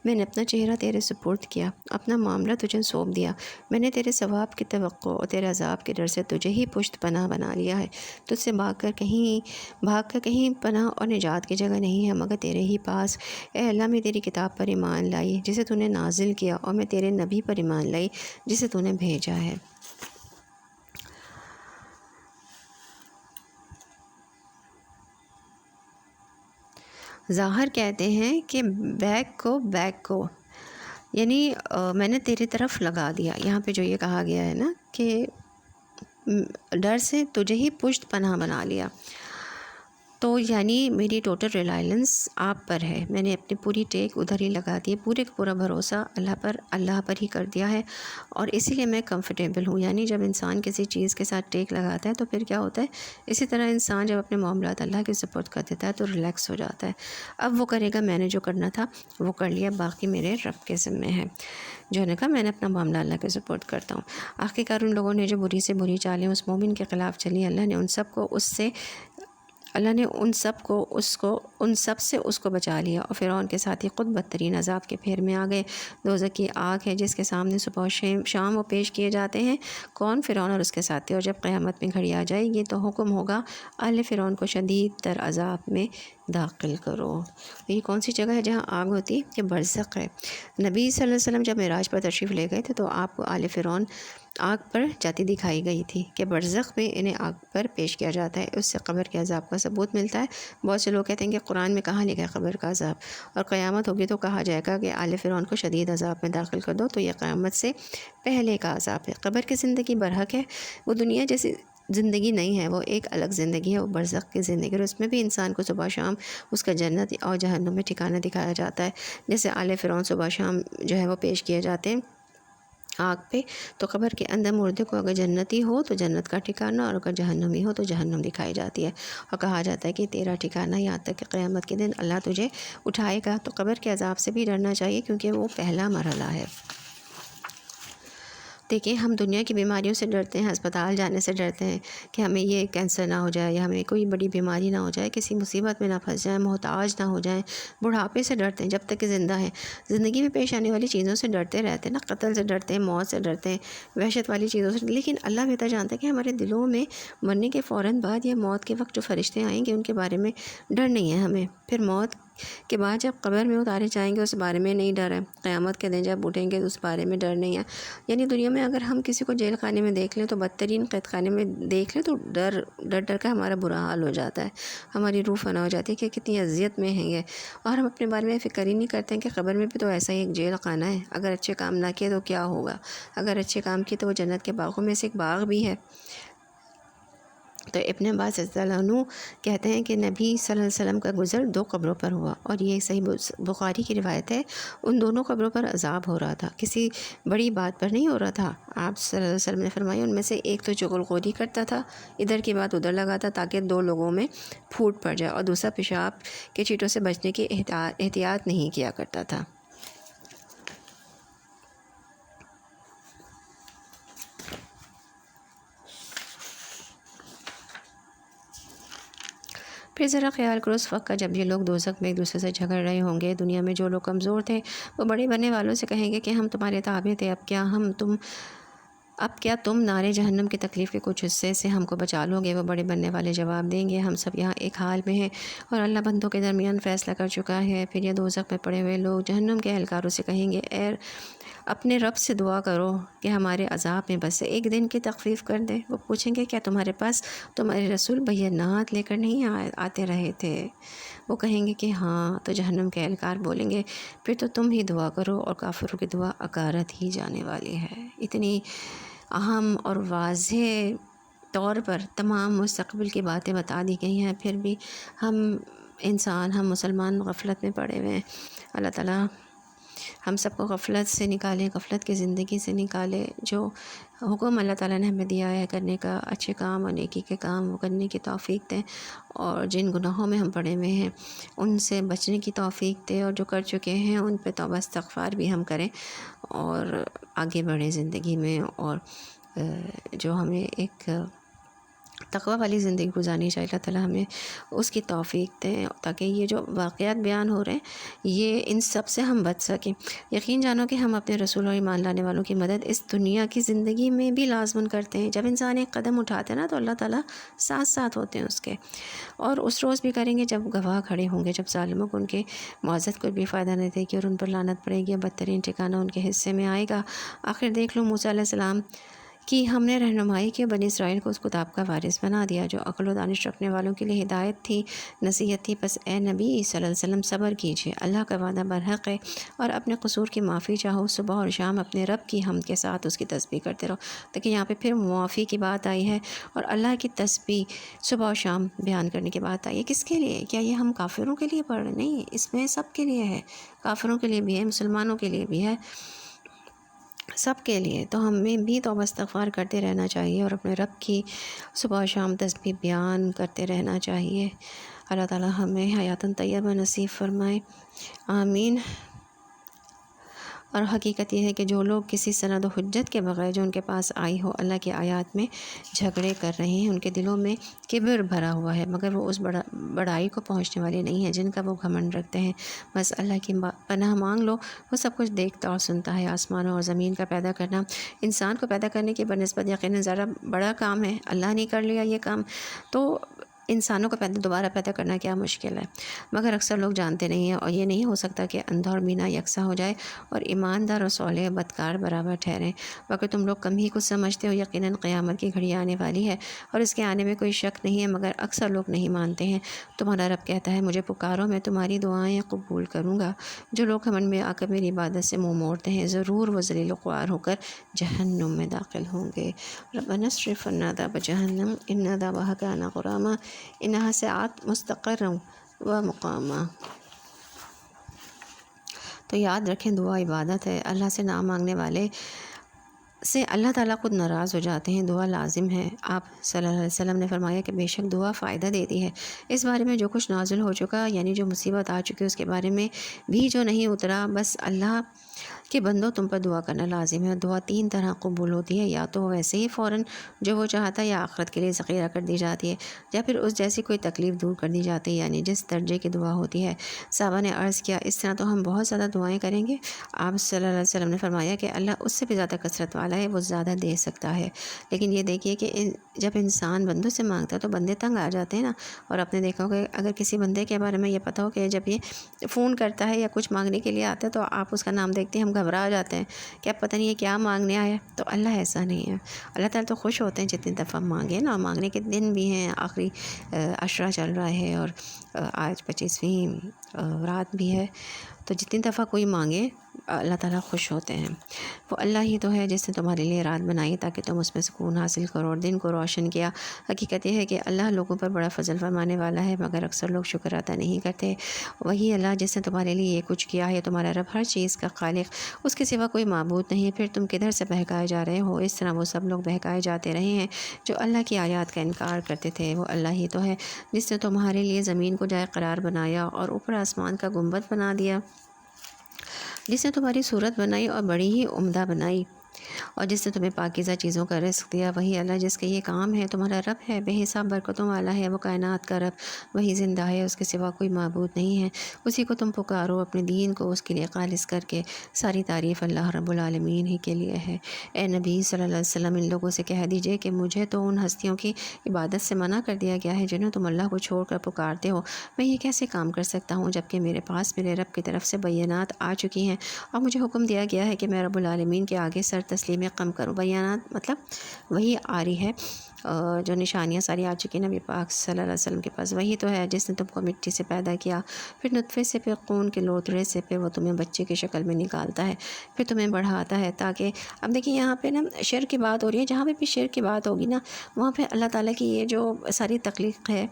میں نے اپنا چہرہ تیرے سپرد کیا، اپنا معاملہ تجھے سونپ دیا، میں نے تیرے ثواب کی توقع اور تیرے عذاب کے ڈر سے تجھے ہی پشت پناہ بنا لیا ہے۔ تجھ سے بھاگ کر کہیں پناہ اور نجات کی جگہ نہیں ہے مگر تیرے ہی پاس۔ اے اللہ، میں تیری کتاب پر ایمان لائی جسے تو نے نازل کیا، اور میں تیرے نبی پر ایمان لائی جسے تو نے بھیجا ہے۔ ظاہر کہتے ہیں کہ بیک کو یعنی میں نے تیری طرف لگا دیا. یہاں پہ جو یہ کہا گیا ہے نا کہ ڈر سے تجھے ہی پشت پناہ بنا لیا، تو یعنی میری ٹوٹل ریلائنس آپ پر ہے. میں نے اپنی پوری ٹیک ادھر ہی لگا دی ہے، پورے کا پورا بھروسہ اللہ پر ہی کر دیا ہے، اور اسی لیے میں کمفرٹیبل ہوں. یعنی جب انسان کسی چیز کے ساتھ ٹیک لگاتا ہے تو پھر کیا ہوتا ہے، اسی طرح انسان جب اپنے معاملات اللہ کے سپورٹ کر دیتا ہے تو ریلیکس ہو جاتا ہے. اب وہ کرے گا، میں نے جو کرنا تھا وہ کر لیا، باقی میرے رب کے ذمے ہے. جو نے کہا میں نے اپنا معاملہ اللہ کے سپورٹ کرتا ہوں. آخرکار ان لوگوں نے جو بری سے بری چالیں اس مومن کے خلاف چلی، اللہ نے ان سب سے اس کو بچا لیا، اور فرعون کے ساتھی خود بدترین عذاب کے پھیر میں آ گئے. دوزخ کی آگ ہے جس کے سامنے صبح و شام وہ پیش کیے جاتے ہیں. کون؟ فرعون اور اس کے ساتھی. اور جب قیامت میں گھڑی آ جائے گی تو حکم ہوگا اہل فرعون کو شدید تر عذاب میں داخل کرو. یہ کون سی جگہ ہے جہاں آگ ہوتی ہے؟ کہ برزخ ہے. نبی صلی اللہ علیہ وسلم جب معراج پر تشریف لے گئے تھے تو آپ کو آل فرعون آگ پر جاتی دکھائی گئی تھی کہ برزخ میں انہیں آگ پر پیش کیا جاتا ہے. اس سے قبر کے عذاب کا ثبوت ملتا ہے. بہت سے لوگ کہتے ہیں کہ قرآن میں کہاں لکھا ہے قبر کا عذاب، اور قیامت ہوگی تو کہا جائے گا کہ آل فرعون کو شدید عذاب میں داخل کر دو، تو یہ قیامت سے پہلے کا عذاب ہے. قبر کی زندگی برحق ہے، وہ دنیا جیسی زندگی نہیں ہے، وہ ایک الگ زندگی ہے، وہ برزخ کی زندگی. اور اس میں بھی انسان کو صبح شام اس کا جنت اور جہنم میں ٹھکانہ دکھایا جاتا ہے. جیسے آل فرعون صبح شام جو ہے وہ پیش کیے جاتے ہیں آگ پہ، تو قبر کے اندر مردے کو اگر جنتی ہو تو جنت کا ٹھکانہ، اور اگر جہنمی ہو تو جہنم دکھائی جاتی ہے. اور کہا جاتا ہے کہ تیرا ٹھکانہ یہاں تک کہ قیامت کے دن اللہ تجھے اٹھائے گا. تو قبر کے عذاب سے بھی ڈرنا چاہیے، کیونکہ وہ پہلا مرحلہ ہے. دیکھیں، ہم دنیا کی بیماریوں سے ڈرتے ہیں، ہسپتال جانے سے ڈرتے ہیں کہ ہمیں یہ کینسر نہ ہو جائے، یا ہمیں کوئی بڑی بیماری نہ ہو جائے، کسی مصیبت میں نہ پھنس جائیں، محتاج نہ ہو جائیں. بڑھاپے سے ڈرتے ہیں جب تک کہ زندہ ہیں. زندگی میں پیش آنے والی چیزوں سے ڈرتے رہتے ہیں نا، قتل سے ڈرتے ہیں، موت سے ڈرتے ہیں، وحشت والی چیزوں سے. لیکن اللہ بہتر جانتا ہے کہ ہمارے دلوں میں مرنے کے فوراً بعد یا موت کے وقت جو فرشتے آئیں گے ان کے بارے میں ڈر نہیں ہے ہمیں. پھر موت کے بعد جب قبر میں اتارے جائیں گے اس بارے میں نہیں ڈر ہے. قیامت کے دن جب اٹھیں گے اس بارے میں ڈر نہیں ہے. یعنی دنیا میں اگر ہم کسی کو جیل خانے میں دیکھ لیں تو بدترین قید خانے میں دیکھ لیں تو ڈر کر ہمارا برا حال ہو جاتا ہے، ہماری روح فنا ہو جاتی ہے کہ کتنی اذیت میں ہیں یہ. اور ہم اپنے بارے میں فکر ہی نہیں کرتے ہیں کہ قبر میں بھی تو ایسا ہی ایک جیل خانہ ہے. اگر اچھے کام نہ کیے تو کیا ہوگا، اگر اچھے کام کیے تو وہ جنت کے باغوں میں سے ایک باغ بھی ہے. تو ابن عباس رضی اللہ عنہ کہتے ہیں کہ نبی صلی اللہ علیہ وسلم کا گزر 2 قبروں پر ہوا، اور یہ صحیح بخاری کی روایت ہے. ان دونوں قبروں پر عذاب ہو رہا تھا، کسی بڑی بات پر نہیں ہو رہا تھا. آپ صلی اللہ علیہ وسلم نے فرمایا ان میں سے ایک تو چغل خوری کرتا تھا، ادھر کی بات ادھر لگاتا تاکہ 2 لوگوں میں پھوٹ پڑ جائے، اور دوسرا پیشاب کے چیٹوں سے بچنے کی احتیاط نہیں کیا کرتا تھا. پھر ذرا خیال کرو اس وقت کا جب یہ لوگ دوزخ میں ایک دوسرے سے جھگڑ رہے ہوں گے. دنیا میں جو لوگ کمزور تھے وہ بڑے بننے والوں سے کہیں گے کہ ہم تمہارے تابع تھے، اب کیا تم نارے جہنم کی تکلیف کے کچھ حصے سے ہم کو بچا لو گے؟ وہ بڑے بننے والے جواب دیں گے ہم سب یہاں ایک حال میں ہیں، اور اللہ بندوں کے درمیان فیصلہ کر چکا ہے. پھر یہ دوزخ میں پڑے ہوئے لوگ جہنم کے اہلکاروں سے کہیں گے اے اپنے رب سے دعا کرو کہ ہمارے عذاب میں بس ایک دن کی تخفیف کر دے. وہ پوچھیں گے کیا تمہارے پاس تمہارے رسول بینات لے کر نہیں آتے رہے تھے؟ وہ کہیں گے کہ ہاں. تو جہنم کے اہلکار بولیں گے پھر تو تم ہی دعا کرو، اور کافروں کی دعا اکارت ہی جانے والی ہے. اتنی اہم اور واضح طور پر تمام مستقبل کی باتیں بتا دی گئی ہیں، پھر بھی ہم مسلمان غفلت میں پڑے ہوئے ہیں. اللہ تعالیٰ ہم سب کو غفلت سے نکالے، غفلت کی زندگی سے نکالے. جو حکم اللہ تعالیٰ نے ہمیں دیا ہے کرنے کا، اچھے کام اور نیکی کے کام وہ کرنے کی توفیق دیں، اور جن گناہوں میں ہم پڑے ہوئے ہیں ان سے بچنے کی توفیق دے، اور جو کر چکے ہیں ان پہ توبہ استغفار بھی ہم کریں اور آگے بڑھیں زندگی میں. اور جو ہمیں ایک تقوی والی زندگی گزارنی چاہیے، اللہ تعالیٰ ہمیں اس کی توفیق دیں تاکہ یہ جو واقعات بیان ہو رہے ہیں یہ ان سب سے ہم بچ سکیں. یقین جانو کہ ہم اپنے رسول اور ایمان لانے والوں کی مدد اس دنیا کی زندگی میں بھی لازماً کرتے ہیں. جب انسان ایک قدم اٹھاتے ہیں نا تو اللہ تعالیٰ ساتھ ہوتے ہیں اس کے، اور اس روز بھی کریں گے جب گواہ کھڑے ہوں گے، جب ظالموں کو ان کے معزت کو بھی فائدہ نہیں دے گی اور ان پر لعنت پڑے گی، بدترین ٹھکانہ ان کے حصے میں آئے گا. آخر دیکھ لو موسیٰ علیہ السلام کہ ہم نے رہنمائی کی بنی اسرائیل کو اس کتاب کا وارث بنا دیا جو عقل و دانش رکھنے والوں کے لیے ہدایت تھی، نصیحت تھی۔ پس اے نبی صلی اللہ علیہ وسلم صبر کیجیے، اللہ کا وعدہ برحق ہے، اور اپنے قصور کی معافی چاہو، صبح اور شام اپنے رب کی حمد کے ساتھ اس کی تسبیح کرتے رہو۔ دیکھیں یہاں پہ پھر معافی کی بات آئی ہے اور اللہ کی تسبیح صبح اور شام بیان کرنے کی بات آئی ہے۔ کس کے لیے؟ کیا یہ ہم کافروں کے لیے پڑھ رہے ہیں؟ نہیں، اس میں سب کے لیے ہے، کافروں کے لیے بھی ہے، مسلمانوں کے لیے بھی ہے، سب کے لیے۔ تو ہمیں بھی توبہ استغفار کرتے رہنا چاہیے اور اپنے رب کی صبح و شام تسبیح بیان کرتے رہنا چاہیے۔ اللہ تعالی ہمیں حیاتاً طیبہ نصیب فرمائے، آمین۔ اور حقیقت یہ ہے کہ جو لوگ کسی سند و حجت کے بغیر جو ان کے پاس آئی ہو اللہ کی آیات میں جھگڑے کر رہے ہیں، ان کے دلوں میں کبر بھرا ہوا ہے، مگر وہ اس بڑائی کو پہنچنے والے نہیں ہیں جن کا وہ گھمنڈ رکھتے ہیں۔ بس اللہ کی پناہ مانگ لو، وہ سب کچھ دیکھتا اور سنتا ہے۔ آسمانوں اور زمین کا پیدا کرنا انسان کو پیدا کرنے کی بنسبت یقیناً ذرا بڑا کام ہے۔ اللہ نے کر لیا یہ کام، تو انسانوں کو دوبارہ پیدا کرنا کیا مشکل ہے، مگر اکثر لوگ جانتے نہیں ہیں، اور یہ نہیں ہو سکتا کہ اندھا اور بینا یکساں ہو جائے اور ایماندار اور صالح بدکار برابر ٹھہریں۔ باقی تم لوگ کم ہی کچھ سمجھتے ہو، یقیناً قیامت کی گھڑی آنے والی ہے اور اس کے آنے میں کوئی شک نہیں ہے، مگر اکثر لوگ نہیں مانتے ہیں۔ تمہارا رب کہتا ہے مجھے پکارو، میں تمہاری دعائیں قبول کروں گا۔ جو لوگ گھمنڈ میں آ کر میری عبادت سے منہ موڑتے ہیں ضرور وہ ذلیل و خوار ہو کر جہنم میں داخل ہوں گے۔ ربنا اصرف عنا عذاب جہنم ان عذابها کان غراما انها ساءت مستقرا و مقاما۔ تو یاد رکھیں دعا عبادت ہے، اللہ سے نہ مانگنے والے سے اللہ تعالیٰ خود ناراض ہو جاتے ہیں۔ دعا لازم ہے۔ آپ صلی اللہ علیہ وسلم نے فرمایا کہ بے شک دعا فائدہ دیتی ہے۔ اس بارے میں جو کچھ نازل ہو چکا، یعنی جو مصیبت آ چکی، اس کے بارے میں بھی جو نہیں اترا، بس اللہ کہ بندو تم پر دعا کرنا لازم ہے۔ دعا تین طرح قبول ہوتی ہے، یا تو ویسے ہی فوراً جو وہ چاہتا ہے، یا آخرت کے لیے ذخیرہ کر دی جاتی ہے، یا پھر اس جیسی کوئی تکلیف دور کر دی جاتی ہے، یعنی جس درجے کی دعا ہوتی ہے۔ صحابہ نے عرض کیا اس طرح تو ہم بہت زیادہ دعائیں کریں گے؟ آپ صلی اللہ علیہ وسلم نے فرمایا کہ اللہ اس سے بھی زیادہ کثرت والا ہے، وہ زیادہ دے سکتا ہے۔ لیکن یہ دیکھیے کہ جب انسان بندوں سے مانگتا ہے تو بندے تنگ آ جاتے ہیں نا۔ اور آپ نے دیکھا ہوگا اگر کسی بندے کے بارے میں یہ پتہ ہو کہ جب یہ فون کرتا ہے یا کچھ مانگنے کے لیے آتا ہے تو آپ اس کا نام دیکھتے ہیں ہم گھبرا جاتے ہیں کہ اب پتہ نہیں ہے کیا مانگنے آیا ہے۔ تو اللہ ایسا نہیں ہے، اللہ تعالیٰ تو خوش ہوتے ہیں جتنی دفعہ مانگیں نا۔ مانگنے کے دن بھی ہیں، آخری عشرہ چل رہا ہے اور آج 25ویں رات بھی ہے، تو جتنی دفعہ کوئی مانگے اللہ تعالیٰ خوش ہوتے ہیں۔ وہ اللہ ہی تو ہے جس نے تمہارے لیے رات بنائی تاکہ تم اس میں سکون حاصل کرو اور دن کو روشن کیا۔ حقیقت یہ ہے کہ اللہ لوگوں پر بڑا فضل فرمانے والا ہے، مگر اکثر لوگ شکر ادا نہیں کرتے۔ وہی اللہ جس نے تمہارے لیے یہ کچھ کیا ہے، تمہارا رب ہر چیز کا خالق، اس کے سوا کوئی معبود نہیں ہے، پھر تم کدھر سے بہکائے جا رہے ہو؟ اس طرح وہ سب لوگ بہکائے جاتے رہے ہیں جو اللہ کی آیات کا انکار کرتے تھے۔ وہ اللہ ہی تو ہے جس نے تمہارے لیے زمین کو جائے قرار بنایا اور اوپر آسمان کا گنبد بنا دیا، جس نے تمہاری صورت بنائی اور بڑی ہی عمدہ بنائی، اور جس نے تمہیں پاکیزہ چیزوں کا رزق دیا۔ وہی اللہ جس کے یہ کام ہے تمہارا رب ہے، بے حساب برکتوں والا ہے، وہ کائنات کا رب، وہی زندہ ہے، اس کے سوا کوئی معبود نہیں ہے۔ اسی کو تم پکارو، اپنے دین کو اس کے لیے خالص کر کے۔ ساری تعریف اللہ رب العالمین ہی کے لیے ہے۔ اے نبی صلی اللہ علیہ وسلم ان لوگوں سے کہہ دیجئے کہ مجھے تو ان ہستیوں کی عبادت سے منع کر دیا گیا ہے جنہیں تم اللہ کو چھوڑ کر پکارتے ہو۔ میں یہ کیسے کام کر سکتا ہوں جبکہ میرے پاس میرے رب کی طرف سے بینات آ چکی ہیں اور مجھے حکم دیا گیا ہے کہ میں رب العالمین کے آگے سر تسلیمیں کم کروں۔ بینات مطلب وہی آ رہی ہے، جو نشانیاں ساری آ چکی نبی پاک صلی اللہ علیہ وسلم کے پاس۔ وہی تو ہے جس نے تم کو مٹی سے پیدا کیا، پھر نطفے سے، پھر خون کے لوتھڑے سے، پھر وہ تمہیں بچے کی شکل میں نکالتا ہے، پھر تمہیں بڑھاتا ہے تاکہ اب دیکھیں یہاں پہ نا شرک کی بات ہو رہی ہے، جہاں پہ بھی شرک کی بات ہوگی نا وہاں پہ اللہ تعالیٰ کی یہ جو ساری تخلیق ہے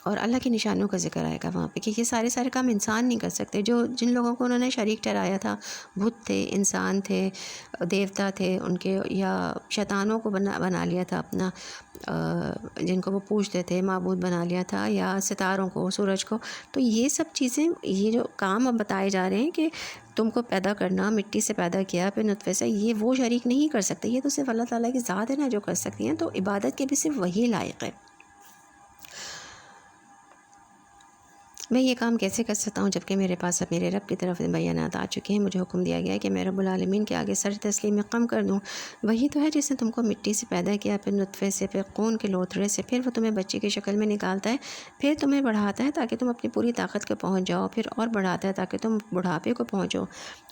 اور اللہ کی نشانیوں کا ذکر آئے گا وہاں پہ کہ یہ سارے کام انسان نہیں کر سکتے۔ جن لوگوں کو انہوں نے شریک ٹھہرایا تھا، بت تھے، انسان تھے، دیوتا تھے ان کے، یا شیطانوں کو بنا لیا تھا اپنا، جن کو وہ پوجتے تھے، معبود بنا لیا تھا، یا ستاروں کو، سورج کو۔ تو یہ سب چیزیں، یہ جو کام اب بتائے جا رہے ہیں کہ تم کو پیدا کرنا، مٹی سے پیدا کیا پھر نطفے سے، یہ وہ شریک نہیں کر سکتے، یہ تو صرف اللہ تعالیٰ کی ذات ہے نا جو کر سکتی ہیں۔ تو عبادت کے بھی صرف وہی لائق ہے۔ میں یہ کام کیسے کر سکتا ہوں جبکہ میرے پاس اب میرے رب کی طرف سے بیانات آ چکے ہیں. مجھے حکم دیا گیا ہے کہ میں رب العالمین کے آگے سر تسلیم میں کم کر دوں. وہی تو ہے جس نے تم کو مٹی سے پیدا کیا، پھر نطفے سے، پھر خون کے لوتھڑے سے، پھر وہ تمہیں بچے کی شکل میں نکالتا ہے، پھر تمہیں بڑھاتا ہے تاکہ تم اپنی پوری طاقت کو پہنچ جاؤ، پھر اور بڑھاتا ہے تاکہ تم بڑھاپے کو پہنچو.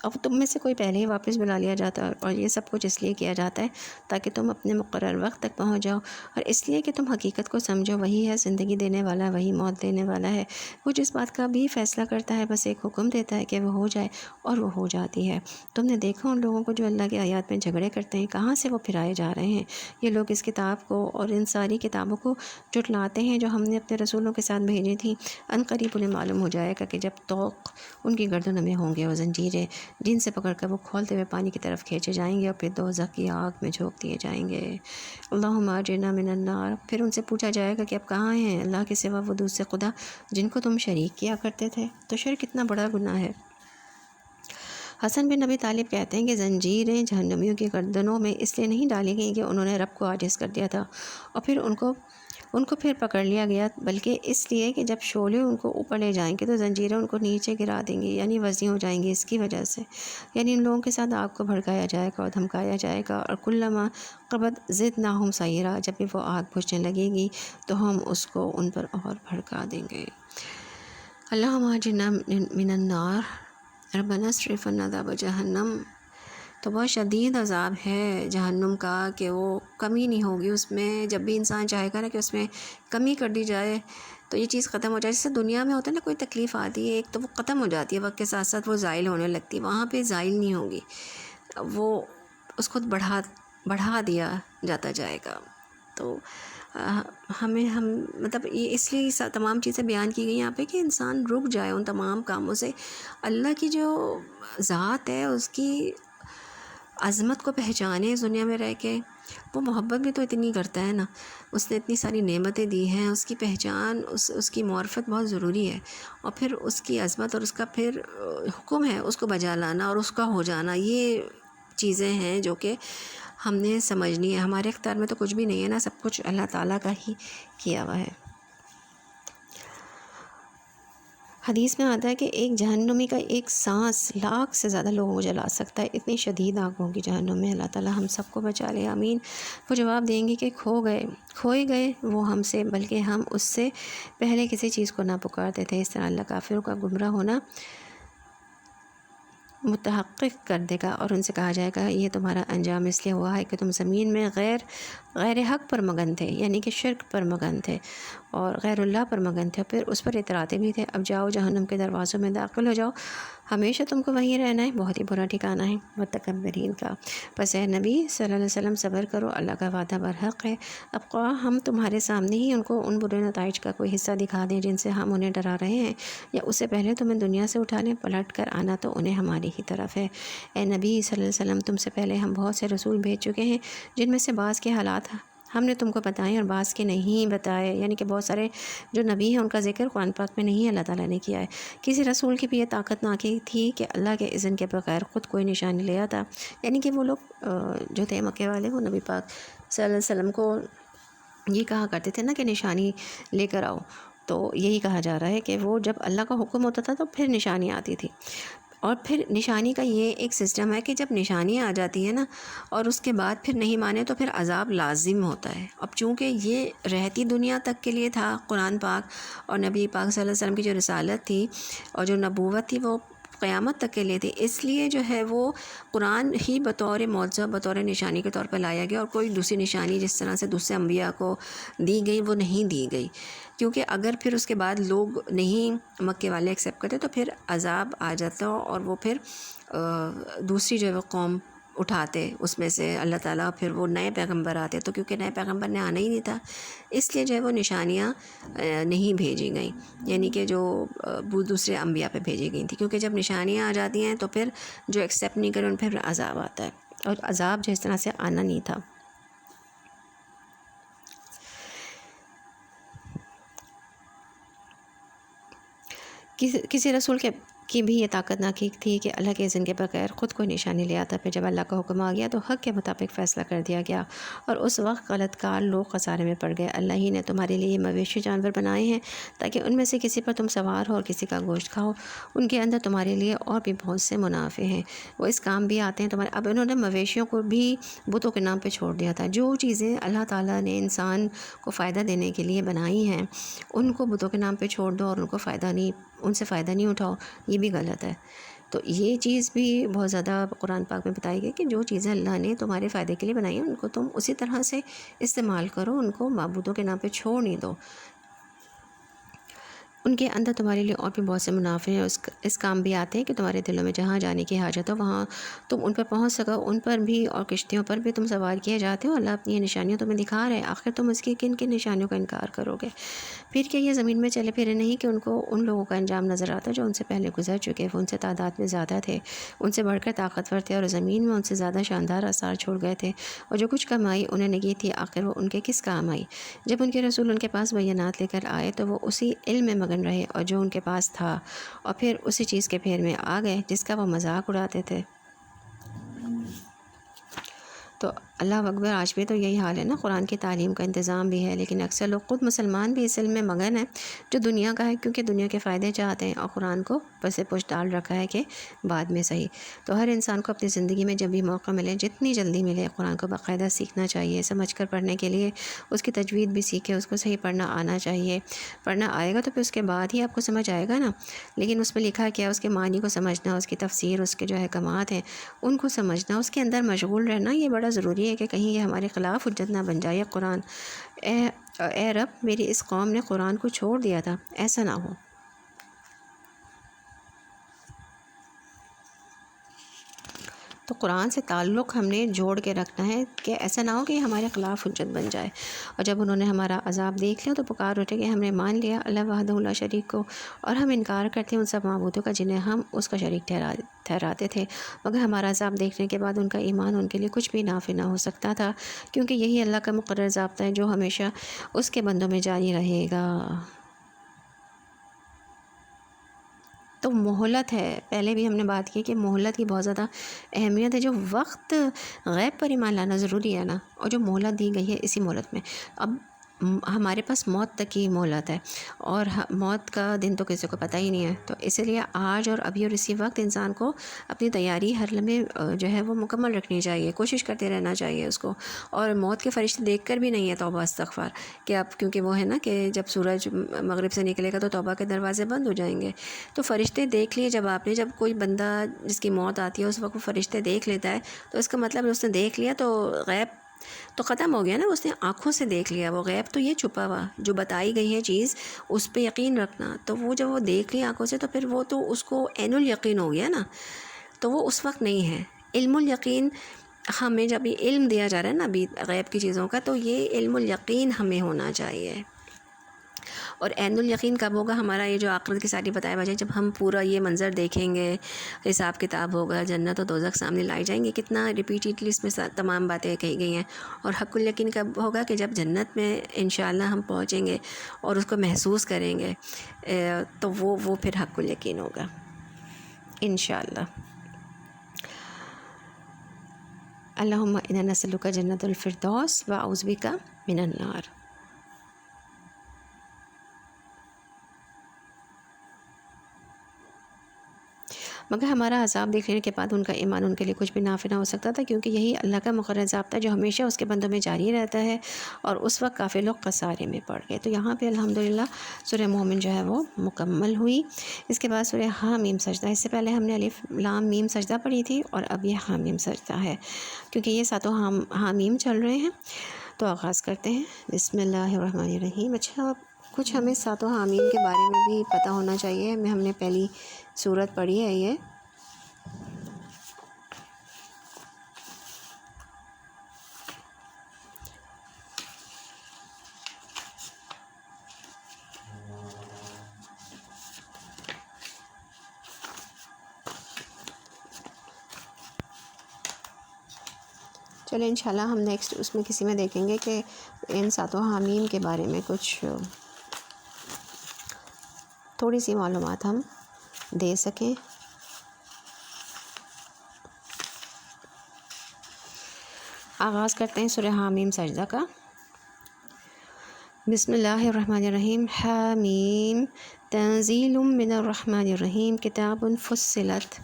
اب تم میں سے کوئی پہلے ہی واپس بلا لیا جاتا ہے، اور یہ سب کچھ اس لیے کیا جاتا ہے تاکہ تم اپنے مقرر وقت تک پہنچ جاؤ، اور اس لیے کہ تم حقیقت کو سمجھو. وہی ہے زندگی دینے والا، وہی موت دینے والا ہے. وہ جس بات کا بھی فیصلہ کرتا ہے بس ایک حکم دیتا ہے کہ وہ ہو جائے، اور وہ ہو جاتی ہے. تم نے دیکھا ان لوگوں کو جو اللہ کی آیات میں جھگڑے کرتے ہیں، کہاں سے وہ پھرائے جا رہے ہیں. یہ لوگ اس کتاب کو اور ان ساری کتابوں کو جھٹلاتے ہیں جو ہم نے اپنے رسولوں کے ساتھ بھیجی تھیں. قریب انہیں معلوم ہو جائے گا کہ جب توق ان کی گردنوں میں ہوں گے وہ زنجیریں، جن سے پکڑ کر وہ کھولتے ہوئے پانی کی طرف کھینچے جائیں گے اور پھر دوزخ کی آگ میں جھونک دیے جائیں گے. اللہم اجرنا من النار. پھر ان سے پوچھا جائے گا کہ اب کہاں ہیں اللہ کے سوا وہ دوسرے خدا جن کو تم شریک کیا کرتے تھے. تو شرک کتنا بڑا گناہ ہے. حسن بن ابی طالب کہتے ہیں کہ زنجیریں جہنمیوں کی گردنوں میں اس لیے نہیں ڈالی گئیں کہ انہوں نے رب کو عاجز کر دیا تھا اور پھر ان کو پھر پکڑ لیا گیا، بلکہ اس لیے کہ جب شعلے ان کو اوپر لے جائیں گے تو زنجیریں ان کو نیچے گرا دیں گی، یعنی وزنی ہو جائیں گی. اس کی وجہ سے یعنی ان لوگوں کے ساتھ آگ کو بھڑکایا جائے گا اور دھمکایا جائے گا. اور کلما قبت زدناہم سعیرا، جب بھی وہ آگ بجھنے لگے گی تو ہم اس کو ان پر اور بھڑکا دیں گے. اللہم اجرنا من النار ربنا اصرف عنا عذاب جہنم. تو بہت شدید عذاب ہے جہنم کا کہ وہ کمی نہیں ہوگی اس میں. جب بھی انسان چاہے گا نا کہ اس میں کمی کر دی جائے تو یہ چیز ختم ہو جائے. جیسے دنیا میں ہوتا ہے نا کوئی تکلیف آتی ہے ایک تو وہ ختم ہو جاتی ہے وقت کے ساتھ ساتھ، وہ زائل ہونے لگتی ہے. وہاں پہ زائل نہیں ہوگی، وہ اس کو بڑھا دیا جاتا جائے گا. تو ہم مطلب یہ اس لیے تمام چیزیں بیان کی گئی یہاں پہ کہ انسان رک جائے ان تمام کاموں سے. اللہ کی جو ذات ہے اس کی عظمت کو پہچانے اس دنیا میں رہ کے. وہ محبت بھی تو اتنی کرتا ہے نا، اس نے اتنی ساری نعمتیں دی ہیں. اس کی پہچان، اس کی معرفت بہت ضروری ہے. اور پھر اس کی عظمت اور اس کا پھر حکم ہے اس کو بجا لانا اور اس کا ہو جانا. یہ چیزیں ہیں جو کہ ہم نے سمجھنی ہے. ہمارے اختیار میں تو کچھ بھی نہیں ہے نا، سب کچھ اللہ تعالیٰ کا ہی کیا ہوا ہے. حدیث میں آتا ہے کہ ایک جہنمی کا ایک سانس لاکھ سے زیادہ لوگوں کو جلا سکتا ہے. اتنی شدید آگ ہوگی جہنم میں. اللہ تعالیٰ ہم سب کو بچا لے، آمین. وہ جواب دیں گے کہ کھوئے گئے وہ ہم سے، بلکہ ہم اس سے پہلے کسی چیز کو نہ پکارتے تھے. اس طرح اللہ کافروں کا گمراہ ہونا متحقق کر دے گا اور ان سے کہا جائے گا یہ تمہارا انجام اس لیے ہوا ہے کہ تم زمین میں غیر حق پر مگن تھے، یعنی کہ شرک پر مگن تھے اور غیر اللہ پر مگن تھے، پھر اس پر اتراتے بھی تھے. اب جاؤ جہنم کے دروازوں میں داخل ہو جاؤ، ہمیشہ تم کو وہیں رہنا ہے. بہت ہی برا ٹھکانہ ہے متکبرین کا. پس اے نبی صلی اللہ علیہ وسلم صبر کرو، اللہ کا وعدہ برحق ہے. اب خواہ ہم تمہارے سامنے ہی ان برے نتائج کا کوئی حصہ دکھا دیں جن سے ہم انہیں ڈرا رہے ہیں، یا اس سے پہلے تمہیں دنیا سے اٹھا لیں، پلٹ کر آنا تو انہیں ہماری ہی طرف ہے. اے نبی صلی اللہ علیہ وسلم تم سے پہلے ہم بہت سے رسول بھیج چکے ہیں جن میں سے بعض کے حالات ہم نے تم کو بتائے اور بعض کے نہیں بتائے. یعنی کہ بہت سارے جو نبی ہیں ان کا ذکر قرآن پاک میں نہیں اللہ تعالیٰ نے کیا ہے. کسی رسول کی بھی یہ طاقت نہ کی تھی کہ اللہ کے اذن کے بغیر خود کوئی نشانی لے آتا. یعنی کہ وہ لوگ جو تھے مکے والے، وہ نبی پاک صلی اللہ علیہ وسلم کو یہ کہا کرتے تھے نا کہ نشانی لے کر آؤ. تو یہی کہا جا رہا ہے کہ وہ جب اللہ کا حکم ہوتا تھا تو پھر نشانی آتی تھی. اور پھر نشانی کا یہ ایک سسٹم ہے کہ جب نشانی آ جاتی ہے نا اور اس کے بعد پھر نہیں مانے تو پھر عذاب لازم ہوتا ہے. اب چونکہ یہ رہتی دنیا تک کے لیے تھا قرآن پاک اور نبی پاک صلی اللہ علیہ وسلم کی جو رسالت تھی اور جو نبوت تھی وہ قیامت تک کے لیے تھی، اس لیے جو ہے وہ قرآن ہی بطور معجزہ، بطور نشانی کے طور پر لایا گیا. اور کوئی دوسری نشانی جس طرح سے دوسرے انبیاء کو دی گئی وہ نہیں دی گئی، کیونکہ اگر پھر اس کے بعد لوگ نہیں مکے والے ایکسیپٹ کرتے تو پھر عذاب آ جاتا اور وہ پھر دوسری جو ہے وہ قوم اٹھاتے اس میں سے اللہ تعالیٰ. پھر وہ نئے پیغمبر آتے تو کیونکہ نئے پیغمبر نے آنا ہی نہیں تھا اس لیے جو ہے وہ نشانیاں نہیں بھیجی گئیں، یعنی کہ جو دوسرے انبیاء پہ بھیجی گئی تھیں. کیونکہ جب نشانیاں آ جاتی ہیں تو پھر جو ایکسیپٹ نہیں کرے ان پہ عذاب آتا ہے، اور عذاب جو اس طرح سے آنا نہیں تھا. کسی رسول کے کی بھی یہ طاقت نہ کی تھی کہ اللہ کے اذن کے بغیر خود کوئی نشانی لے آتا. پھر جب اللہ کا حکم آ گیا تو حق کے مطابق فیصلہ کر دیا گیا اور اس وقت غلط کار لوگ خسارے میں پڑ گئے. اللہ ہی نے تمہارے لیے مویشی جانور بنائے ہیں تاکہ ان میں سے کسی پر تم سوار ہو اور کسی کا گوشت کھاؤ. ان کے اندر تمہارے لیے اور بھی بہت سے منافع ہیں, وہ اس کام بھی آتے ہیں تمہارے. اب انہوں نے مویشیوں کو بھی بتوں کے نام پہ چھوڑ دیا تھا. جو چیزیں اللہ تعالیٰ نے انسان کو فائدہ دینے کے لیے بنائی ہیں ان کو بتوں کے نام پہ چھوڑ دو اور ان سے فائدہ نہیں اٹھاؤ, یہ بھی غلط ہے. تو یہ چیز بھی بہت زیادہ قرآن پاک میں بتائی گئی کہ جو چیزیں اللہ نے تمہارے فائدے کے لیے بنائی ہیں ان کو تم اسی طرح سے استعمال کرو, ان کو معبودوں کے نام پہ چھوڑ نہیں دو. ان کے اندر تمہارے لیے اور بھی بہت سے منافع ہیں. اس کام بھی آتے ہیں کہ تمہارے دلوں میں جہاں جانے کی حاجت ہو وہاں تم ان پر پہنچ سکو. ان پر بھی اور کشتیوں پر بھی تم سوار کیے جاتے ہو. اللہ اپنی یہ نشانیاں تمہیں دکھا رہے ہیں, آخر تم اس کی کن کن نشانیوں کا انکار کرو گے؟ پھر کہ یہ زمین میں چلے پھرے نہیں کہ ان کو ان لوگوں کا انجام نظر آتا جو ان سے پہلے گزر چکے. وہ ان سے تعداد میں زیادہ تھے, ان سے بڑھ کر طاقتور تھے اور زمین میں ان سے زیادہ شاندار آثار چھوڑ گئے تھے. اور جو کچھ کمائی انہوں نے کی تھی آخر وہ ان کے کس کام آئی؟ جب ان کے رسول ان کے پاس بینات لے کر آئے تو وہ اسی علم میں مگن رہے اور جو ان کے پاس تھا, اور پھر اسی چیز کے پھیر میں آ گئے جس کا وہ مذاق اڑاتے تھے. تو اللہ اکبر, آج بھی تو یہی حال ہے نا. قرآن کی تعلیم کا انتظام بھی ہے لیکن اکثر لوگ خود مسلمان بھی اس علم میں مگن ہیں جو دنیا کا ہے, کیونکہ دنیا کے فائدے چاہتے ہیں اور قرآن کو پس پش ڈال رکھا ہے کہ بعد میں صحیح. تو ہر انسان کو اپنی زندگی میں جب بھی موقع ملے, جتنی جلدی ملے, قرآن کو باقاعدہ سیکھنا چاہیے. سمجھ کر پڑھنے کے لیے اس کی تجوید بھی سیکھے, اس کو صحیح پڑھنا آنا چاہیے. پڑھنا آئے گا تو پھر اس کے بعد ہی آپ کو سمجھ آئے گا نا. لیکن اس میں لکھا کیا, اس کے معنی کو سمجھنا, اس کی تفسیر, اس کے جو احکامات ہیں ان کو سمجھنا, اس کے اندر مشغول رہنا, یہ بڑا ضروری ہے کہ کہیں یہ ہمارے خلاف حجت نہ بن جائے. قرآن اے رب, میری اس قوم نے قرآن کو چھوڑ دیا تھا, ایسا نہ ہو. تو قرآن سے تعلق ہم نے جوڑ کے رکھنا ہے کہ ایسا نہ ہو کہ ہمارے خلاف حجت بن جائے. اور جب انہوں نے ہمارا عذاب دیکھ لیا تو پکار اٹھے کہ ہم نے مان لیا اللہ وحدہ لا شریک کو, اور ہم انکار کرتے ہیں ان سب معبودوں کا جنہیں ہم اس کا شریک ٹھہراتے تھے. مگر ہمارا عذاب دیکھنے کے بعد ان کا ایمان ان کے لیے کچھ بھی نافع نہ ہو سکتا تھا, کیونکہ یہی اللہ کا مقرر ضابطہ ہے جو ہمیشہ اس کے بندوں میں جاری رہے گا. تو مہلت ہے, پہلے بھی ہم نے بات کی کہ مہلت کی بہت زیادہ اہمیت ہے. جو وقت غیب پر ایمان لانا ضروری ہے نا, اور جو مہلت دی گئی ہے اسی مہلت میں. اب ہمارے پاس موت تک کی مہلت ہے اور موت کا دن تو کسی کو پتہ ہی نہیں ہے. تو اسی لیے آج اور ابھی اور اسی وقت انسان کو اپنی تیاری ہر لمحے جو ہے وہ مکمل رکھنی چاہیے, کوشش کرتے رہنا چاہیے اس کو. اور موت کے فرشتے دیکھ کر بھی نہیں ہے توبہ استغفار, کہ اب کیونکہ وہ ہے نا کہ جب سورج مغرب سے نکلے گا تو توبہ کے دروازے بند ہو جائیں گے. تو فرشتے دیکھ لیے جب آپ نے, جب کوئی بندہ جس کی موت آتی ہے اس وقت وہ فرشتے دیکھ لیتا ہے تو اس کا مطلب اس نے دیکھ لیا تو غیب تو ختم ہو گیا نا, اس نے آنکھوں سے دیکھ لیا. وہ غیب تو یہ چھپا ہوا جو بتائی گئی ہے چیز اس پہ یقین رکھنا. تو وہ جب وہ دیکھ لیا آنکھوں سے تو پھر وہ تو اس کو عین الیقین ہو گیا نا, تو وہ اس وقت نہیں ہے. علم الیقین ہمیں جب یہ علم دیا جا رہا ہے نا ابھی غیب کی چیزوں کا, تو یہ علم الیقین ہمیں ہونا چاہیے. اور عین الیقین کب ہوگا؟ ہمارا یہ جو آخرت کی ساری بتائے وجہ جب ہم پورا یہ منظر دیکھیں گے, حساب کتاب ہوگا, جنت و دوزخ سامنے لائی جائیں گے. کتنا ریپیٹیڈلی اس میں تمام باتیں کہی گئی ہیں. اور حق الیقین کب ہوگا؟ کہ جب جنت میں انشاءاللہ ہم پہنچیں گے اور اس کو محسوس کریں گے, تو وہ پھر حق الیقین ہوگا انشاءاللہ. اللہم انا نسألک جنت الفردوس واعوذ بک من النار. مگر ہمارا عذاب دیکھ لینے کے بعد ان کا ایمان ان کے لیے کچھ بھی نافع نہ ہو سکتا تھا, کیونکہ یہی اللہ کا مقرر ضابطہ جو ہمیشہ اس کے بندوں میں جاری رہتا ہے. اور اس وقت کافی لوگ خسارے میں پڑ گئے. تو یہاں پہ الحمدللہ سورہ مومن جو ہے وہ مکمل ہوئی. اس کے بعد سورہ حامیم سجدہ. اس سے پہلے ہم نے الف لام میم سجدہ پڑھی تھی اور اب یہ حامیم سجدہ ہے, کیونکہ یہ ساتوں حامیم چل رہے ہیں. تو آغاز کرتے ہیں. بسم اللہ الرحمن الرحیم. اچھا, کچھ ہمیں ساتوں حامیم کے بارے میں بھی پتہ ہونا چاہیے. ہم نے پہلی سورت پڑھی ہے یہ, چلیں انشاءاللہ ہم نیکسٹ اس میں کسی میں دیکھیں گے کہ ان ساتوں حامیم کے بارے میں کچھ تھوڑی سی معلومات ہم دے سکیں۔ آغاز کرتے ہیں سورہ حامیم سجدہ کا۔ بسم اللہ الرحمن الرحیم۔ حامیم تنزیل من الرحمن الرحیم کتاب فصلت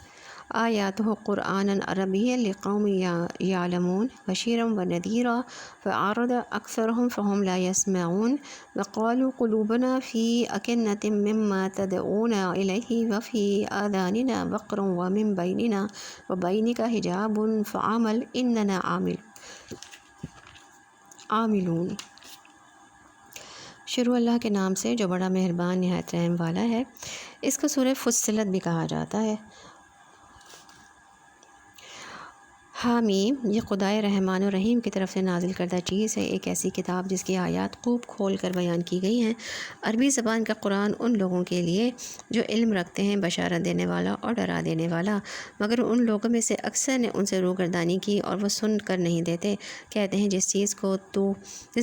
آیاتہ قرآنا عربیا لقوم یعلمون بشیرا ونذیرا فأعرض أکثرهم فهم لا يسمعون وقالوا قلوبنا في أکنة مما تدعونا إلیہ وفی آذاننا وقر ومن بیننا وبینک حجاب فعمل إننا عاملون۔ شروع اللہ کے نام سے جو بڑا مہربان نہایت رحم والا ہے۔ اس کو سورہ فصلت بھی کہا جاتا ہے۔ حامیم یہ خدائے رحمان الرحیم کی طرف سے نازل کردہ چیز ہے، ایک ایسی کتاب جس کی آیات خوب کھول کر بیان کی گئی ہیں۔ عربی زبان کا قرآن ان لوگوں کے لیے جو علم رکھتے ہیں، بشارت دینے والا اور ڈرا دینے والا، مگر ان لوگوں میں سے اکثر نے ان سے روگردانی کی اور وہ سن کر نہیں دیتے۔ کہتے ہیں جس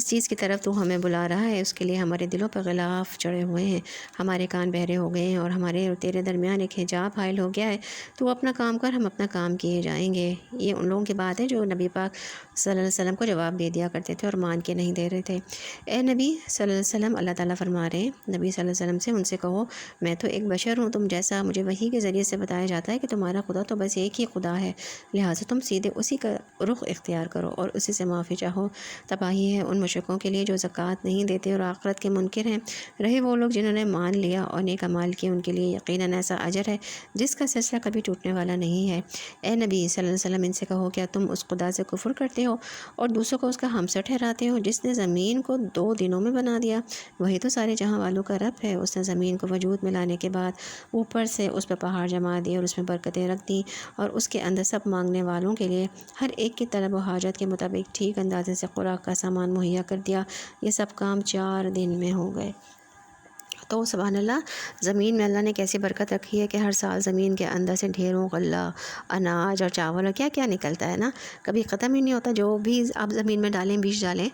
چیز کی طرف تو ہمیں بلا رہا ہے اس کے لیے ہمارے دلوں پر غلاف چڑھے ہوئے ہیں، ہمارے کان بہرے ہو گئے ہیں اور ہمارے اور تیرے درمیان ایک حجاب حائل ہو گیا ہے۔ تو اپنا کام کر، ہم اپنا کام کیے جائیں گے۔ یہ ان لوگوں کی بات ہے جو نبی پاک صلی اللہ علیہ وسلم کو جواب دے دیا کرتے تھے اور مان کے نہیں دے رہے تھے۔ اے نبی صلی اللہ علیہ وسلم، اللہ تعالیٰ فرما رہے ہیں نبی صلی اللہ علیہ وسلم سے، ان سے کہو میں تو ایک بشر ہوں تم جیسا، مجھے وحی کے ذریعے سے بتایا جاتا ہے کہ تمہارا خدا تو بس ایک ہی خدا ہے، لہٰذا تم سیدھے اسی کا رخ اختیار کرو اور اسی سے معافی چاہو۔ تباہی ہے ان مشرکوں کے لیے جو زکوٰۃ نہیں دیتے اور آخرت کے منکر ہیں۔ رہے وہ لوگ جنہوں نے مان لیا اور نیک اعمال کیے، ان کے لیے یقیناً ایسا اجر ہے جس کا سلسلہ کبھی ٹوٹنے والا نہیں ہے۔ اے نبی صلی اللہ علیہ وسلم، ان سے کہو کیا تم اس خدا سے کفر کرتے ہو اور دوسروں کو اس کا ہمسر ٹھہراتے ہو جس نے زمین کو 2 دنوں میں بنا دیا؟ وہی تو سارے جہاں والوں کا رب ہے۔ اس نے زمین کو وجود میں لانے کے بعد اوپر سے اس پر پہاڑ جما دیے اور اس میں برکتیں رکھ دیں اور اس کے اندر سب مانگنے والوں کے لیے ہر ایک کی طلب و حاجت کے مطابق ٹھیک اندازے سے خوراک کا سامان مہیا کر دیا۔ یہ سب کام 4 دن میں ہو گئے۔ تو سبحان اللہ، زمین میں اللہ نے کیسی برکت رکھی ہے کہ ہر سال زمین کے اندر سے ڈھیروں غلہ، اناج اور چاول اور کیا کیا نکلتا ہے نا، کبھی ختم ہی نہیں ہوتا۔ جو بھی آپ زمین میں ڈالیں، بیج ڈالیں،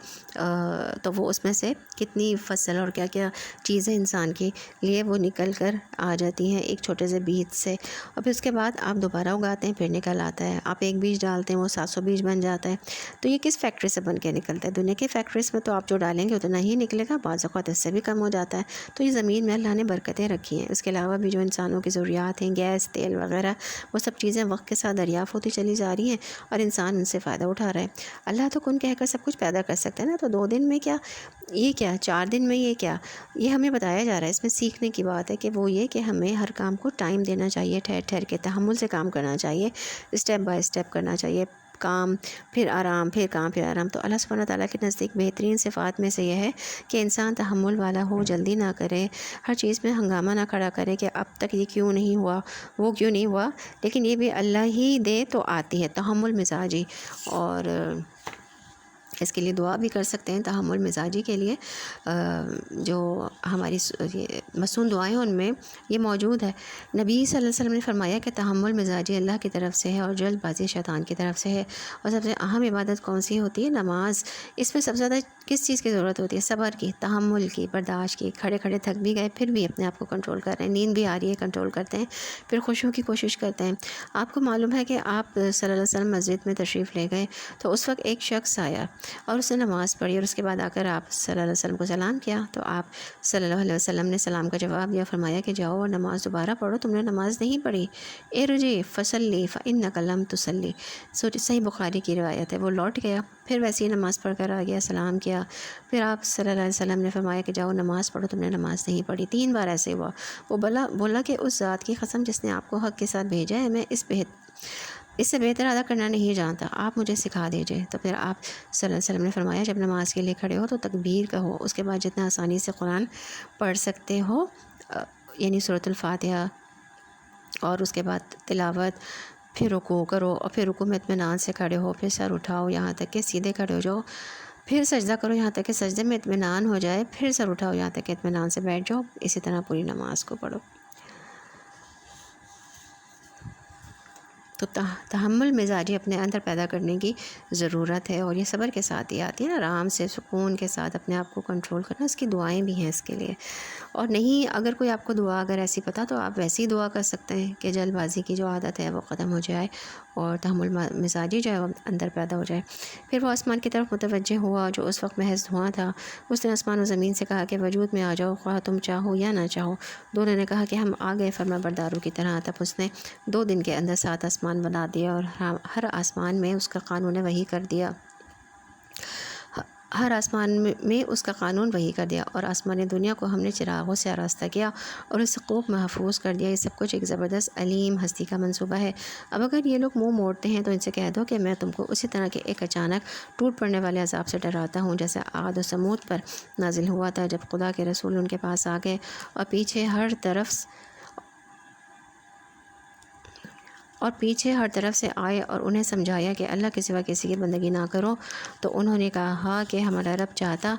تو وہ اس میں سے کتنی فصل اور کیا کیا چیزیں انسان کے لیے وہ نکل کر آ جاتی ہیں ایک چھوٹے سے بیج سے، اور پھر اس کے بعد آپ دوبارہ اگاتے ہیں، پھر نکل آتا ہے۔ آپ ایک بیج ڈالتے ہیں، وہ 700 بیج بن جاتا ہے۔ تو یہ کس فیکٹری سے بن کے نکلتا ہے؟ دنیا کی فیکٹریز میں تو آپ جو ڈالیں گے اتنا ہی نکلے گا، بعض اوقات اس سے بھی کم ہو جاتا ہے۔ تو یہ زمین میں اللہ نے برکتیں رکھی ہیں۔ اس کے علاوہ بھی جو انسانوں کی ضروریات ہیں، گیس، تیل وغیرہ، وہ سب چیزیں وقت کے ساتھ دریافت ہوتی چلی جا رہی ہیں اور انسان ان سے فائدہ اٹھا رہا ہے۔ اللہ تو کن کہہ کر سب کچھ پیدا کر سکتا ہے نا، تو 2 دن میں کیا، یہ کیا 4 دن میں یہ کیا، یہ ہمیں بتایا جا رہا ہے۔ اس میں سیکھنے کی بات ہے کہ وہ یہ کہ ہمیں ہر کام کو ٹائم دینا چاہیے، ٹھہر ٹھہر کے تحمل سے کام کرنا چاہیے، اسٹیپ بائی اسٹیپ کرنا چاہیے، کام پھر آرام، پھر کام پھر آرام۔ تو اللہ سبحانہ تعالیٰ کے نزدیک بہترین صفات میں سے یہ ہے کہ انسان تحمل والا ہو، جلدی نہ کرے، ہر چیز میں ہنگامہ نہ کھڑا کرے کہ اب تک یہ کیوں نہیں ہوا، وہ کیوں نہیں ہوا، لیکن یہ بھی اللہ ہی دے تو آتی ہے، تحمل مزاجی۔ اور اس کے لیے دعا بھی کر سکتے ہیں تحمل مزاجی کے لیے، جو ہماری مصنون دعائیں ان میں یہ موجود ہے۔ نبی صلی اللہ علیہ وسلم نے فرمایا کہ تحمل مزاجی اللہ کی طرف سے ہے اور جلد بازی شیطان کی طرف سے ہے۔ اور سب سے اہم عبادت کون سی ہوتی ہے؟ نماز۔ اس میں سب سے زیادہ کس چیز کی ضرورت ہوتی ہے؟ صبر کی، تحمل کی، برداشت کی۔ کھڑے کھڑے تھک بھی گئے پھر بھی اپنے آپ کو کنٹرول کر رہے ہیں، نیند بھی آ رہی ہے کنٹرول کرتے ہیں، پھر خشوع کی کوشش کرتے ہیں۔ آپ کو معلوم ہے کہ آپ صلی اللہ علیہ وسلم مسجد میں تشریف لے گئے تو اس وقت ایک شخص آیا اور اس نے نماز پڑھی اور اس کے بعد آ کر آپ صلی اللہ علیہ وسلم کو سلام کیا، تو آپ صلی اللہ علیہ وسلم نے سلام کا جواب دیا، فرمایا کہ جاؤ اور نماز دوبارہ پڑھو، تم نے نماز نہیں پڑھی، ارجع فصلی فإنک لم تصلی۔ صحیح بخاری کی روایت ہے۔ وہ لوٹ گیا، پھر ویسی نماز پڑھ کر آ گیا، سلام کیا، پھر آپ صلی اللہ علیہ وسلم نے فرمایا کہ جاؤ نماز پڑھو، تم نے نماز نہیں پڑھی۔ 3 بار ایسے ہوا۔ وہ بولا کہ اس ذات کی قسم جس نے آپ کو حق کے ساتھ بھیجا ہے، میں اس سے بہتر ادا کرنا نہیں جانتا، آپ مجھے سکھا دیجئے۔ تو پھر آپ صلی اللہ علیہ وسلم نے فرمایا جب نماز کے لیے کھڑے ہو تو تکبیر کہو، اس کے بعد جتنا آسانی سے قرآن پڑھ سکتے ہو، یعنی سورۃ الفاتحہ، اور اس کے بعد تلاوت، پھر رکوع کرو اور پھر رکوع میں اطمینان سے کھڑے ہو، پھر سر اٹھاؤ یہاں تک کہ سیدھے کھڑے ہو جاؤ، پھر سجدہ کرو یہاں تک کہ سجدے میں اطمینان ہو جائے، پھر سر اٹھاؤ یہاں تک کہ اطمینان سے بیٹھ جاؤ۔ اسی طرح پوری نماز کو پڑھو۔ تو تحمل مزاجی اپنے اندر پیدا کرنے کی ضرورت ہے، اور یہ صبر کے ساتھ ہی آتی ہے نا، آرام سے سکون کے ساتھ اپنے آپ کو کنٹرول کرنا۔ اس کی دعائیں بھی ہیں اس کے لیے، اور نہیں اگر کوئی آپ کو دعا اگر ایسی پتہ تو آپ ویسی ہی دعا کر سکتے ہیں کہ جلد بازی کی جو عادت ہے وہ ختم ہو جائے اور تحمل مزاجی جو ہے وہ اندر پیدا ہو جائے۔ پھر وہ آسمان کی طرف متوجہ ہوا جو اس وقت محض دھواں تھا۔ اس نے آسمان و زمین سے کہا کہ وجود میں آ جاؤ، خواہ تم چاہو یا نہ چاہو۔ دونوں نے کہا کہ ہم آ گئے فرما برداروں کی طرح۔ تب اس نے 2 دن کے اندر 7 آسمان بنا دیا، اور ہر آسمان میں اس کا قانون وحی کر دیا، ہر آسمان میں اس کا قانون وحی کر دیا، اور آسمان دنیا کو ہم نے چراغوں سے آراستہ کیا اور اسے خوب محفوظ کر دیا۔ یہ سب کچھ ایک زبردست علیم ہستی کا منصوبہ ہے۔ اب اگر یہ لوگ منہ موڑتے ہیں تو ان سے کہہ دو کہ میں تم کو اسی طرح کے ایک اچانک ٹوٹ پڑنے والے عذاب سے ڈراتا ہوں جیسے عاد و سمود پر نازل ہوا تھا، جب خدا کے رسول ان کے پاس آ گئے اور پیچھے ہر طرف سے آئے اور انہیں سمجھایا کہ اللہ کے سوا کسی کی بندگی نہ کرو، تو انہوں نے کہا کہ ہمارا رب چاہتا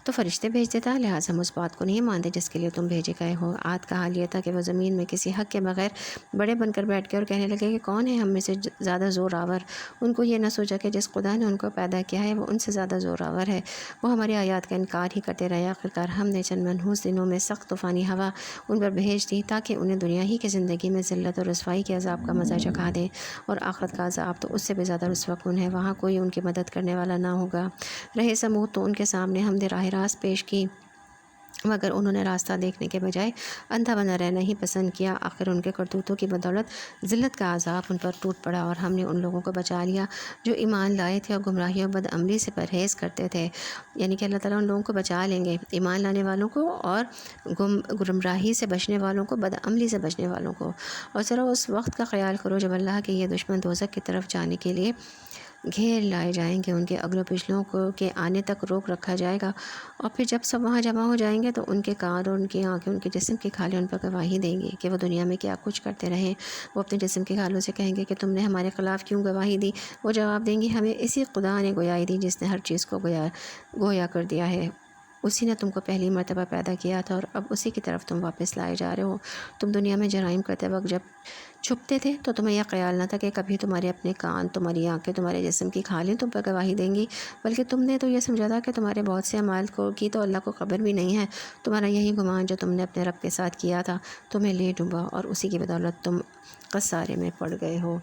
تو فرشتے بھیج دیتا، لہٰذا ہم اس بات کو نہیں مانتے جس کے لیے تم بھیجے گئے ہو۔ عاد کا حال یہ تھا کہ وہ زمین میں کسی حق کے بغیر بڑے بن کر بیٹھ گئے اور کہنے لگے کہ کون ہے ہم میں سے زیادہ زور آور۔ ان کو یہ نہ سوچا کہ جس خدا نے ان کو پیدا کیا ہے وہ ان سے زیادہ زور آور ہے۔ وہ ہماری آیات کا انکار ہی کرتے رہے۔ آخرکار ہم نے چند منحوس دنوں میں سخت طوفانی ہوا ان پر بھیج دی تاکہ انہیں دنیا ہی کی زندگی میں ذلت اور رسوائی کے عذاب کا مزہ چکھا دیں، اور آخرت کا عذاب تو اس سے بھی زیادہ رسوا کن ہے، وہاں کوئی ان کی مدد کرنے والا نہ ہوگا۔ رہے سمود تو ان کے سامنے ہم نے راہ راست پیش کی، مگر انہوں نے راستہ دیکھنے کے بجائے اندھا بنا رہنا ہی پسند کیا۔ آخر ان کے کرتوتوں کی بدولت ذلت کا عذاب ان پر ٹوٹ پڑا، اور ہم نے ان لوگوں کو بچا لیا جو ایمان لائے تھے اور گمراہی اور بد عملی سے پرہیز کرتے تھے۔ یعنی کہ اللہ تعالیٰ ان لوگوں کو بچا لیں گے، ایمان لانے والوں کو اور گمراہی سے بچنے والوں کو، بد عملی سے بچنے والوں کو۔ اور ذرا اس وقت کا خیال کرو جب اللہ کے یہ دشمن دوزخ کی طرف جانے کے لیے گھیر لائے جائیں گے، ان کے اگلوں پچھلوں کو کے آنے تک روک رکھا جائے گا، اور پھر جب سب وہاں جمع ہو جائیں گے تو ان کے کان اور ان کی آنکھیں، ان کے جسم کی کھالیں ان پر گواہی دیں گی کہ وہ دنیا میں کیا کچھ کرتے رہیں۔ وہ اپنے جسم کی کھالوں سے کہیں گے کہ تم نے ہمارے خلاف کیوں گواہی دی؟ وہ جواب دیں گی ہمیں اسی خدا نے گویائی دی جس نے ہر چیز کو گویا کر دیا ہے، اسی نے تم کو پہلی مرتبہ پیدا کیا تھا اور اب اسی کی طرف تم واپس لائے جا رہے ہو۔ تم دنیا میں جرائم کرتے وقت جب چھپتے تھے تو تمہیں یہ خیال نہ تھا کہ کبھی تمہارے اپنے کان، تمہاری آنکھیں، تمہارے جسم کی کھالیں تم پر گواہی دیں گی، بلکہ تم نے تو یہ سمجھا تھا کہ تمہارے بہت سے اعمال کی تو اللہ کو خبر بھی نہیں ہے۔ تمہارا یہی گمان جو تم نے اپنے رب کے ساتھ کیا تھا تمہیں لے ڈوبا، اور اسی کی بدولت تم خسارے میں پڑ گئے ہو۔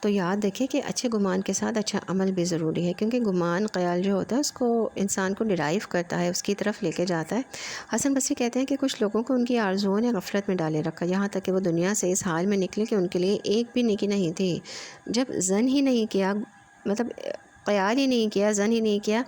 تو یاد رکھیں کہ اچھے گمان کے ساتھ اچھا عمل بھی ضروری ہے، کیونکہ گمان خیال جو ہوتا ہے اس کو انسان کو ڈرائیو کرتا ہے، اس کی طرف لے کے جاتا ہے۔ حسن بصری کہتے ہیں کہ کچھ لوگوں کو ان کی آرزوؤں نے غفلت میں ڈالے رکھا، یہاں تک کہ وہ دنیا سے اس حال میں نکلے کہ ان کے لیے ایک بھی نیکی نہیں تھی۔ جب زن ہی نہیں کیا، مطلب خیال ہی نہیں کیا، زن ہی نہیں کیا،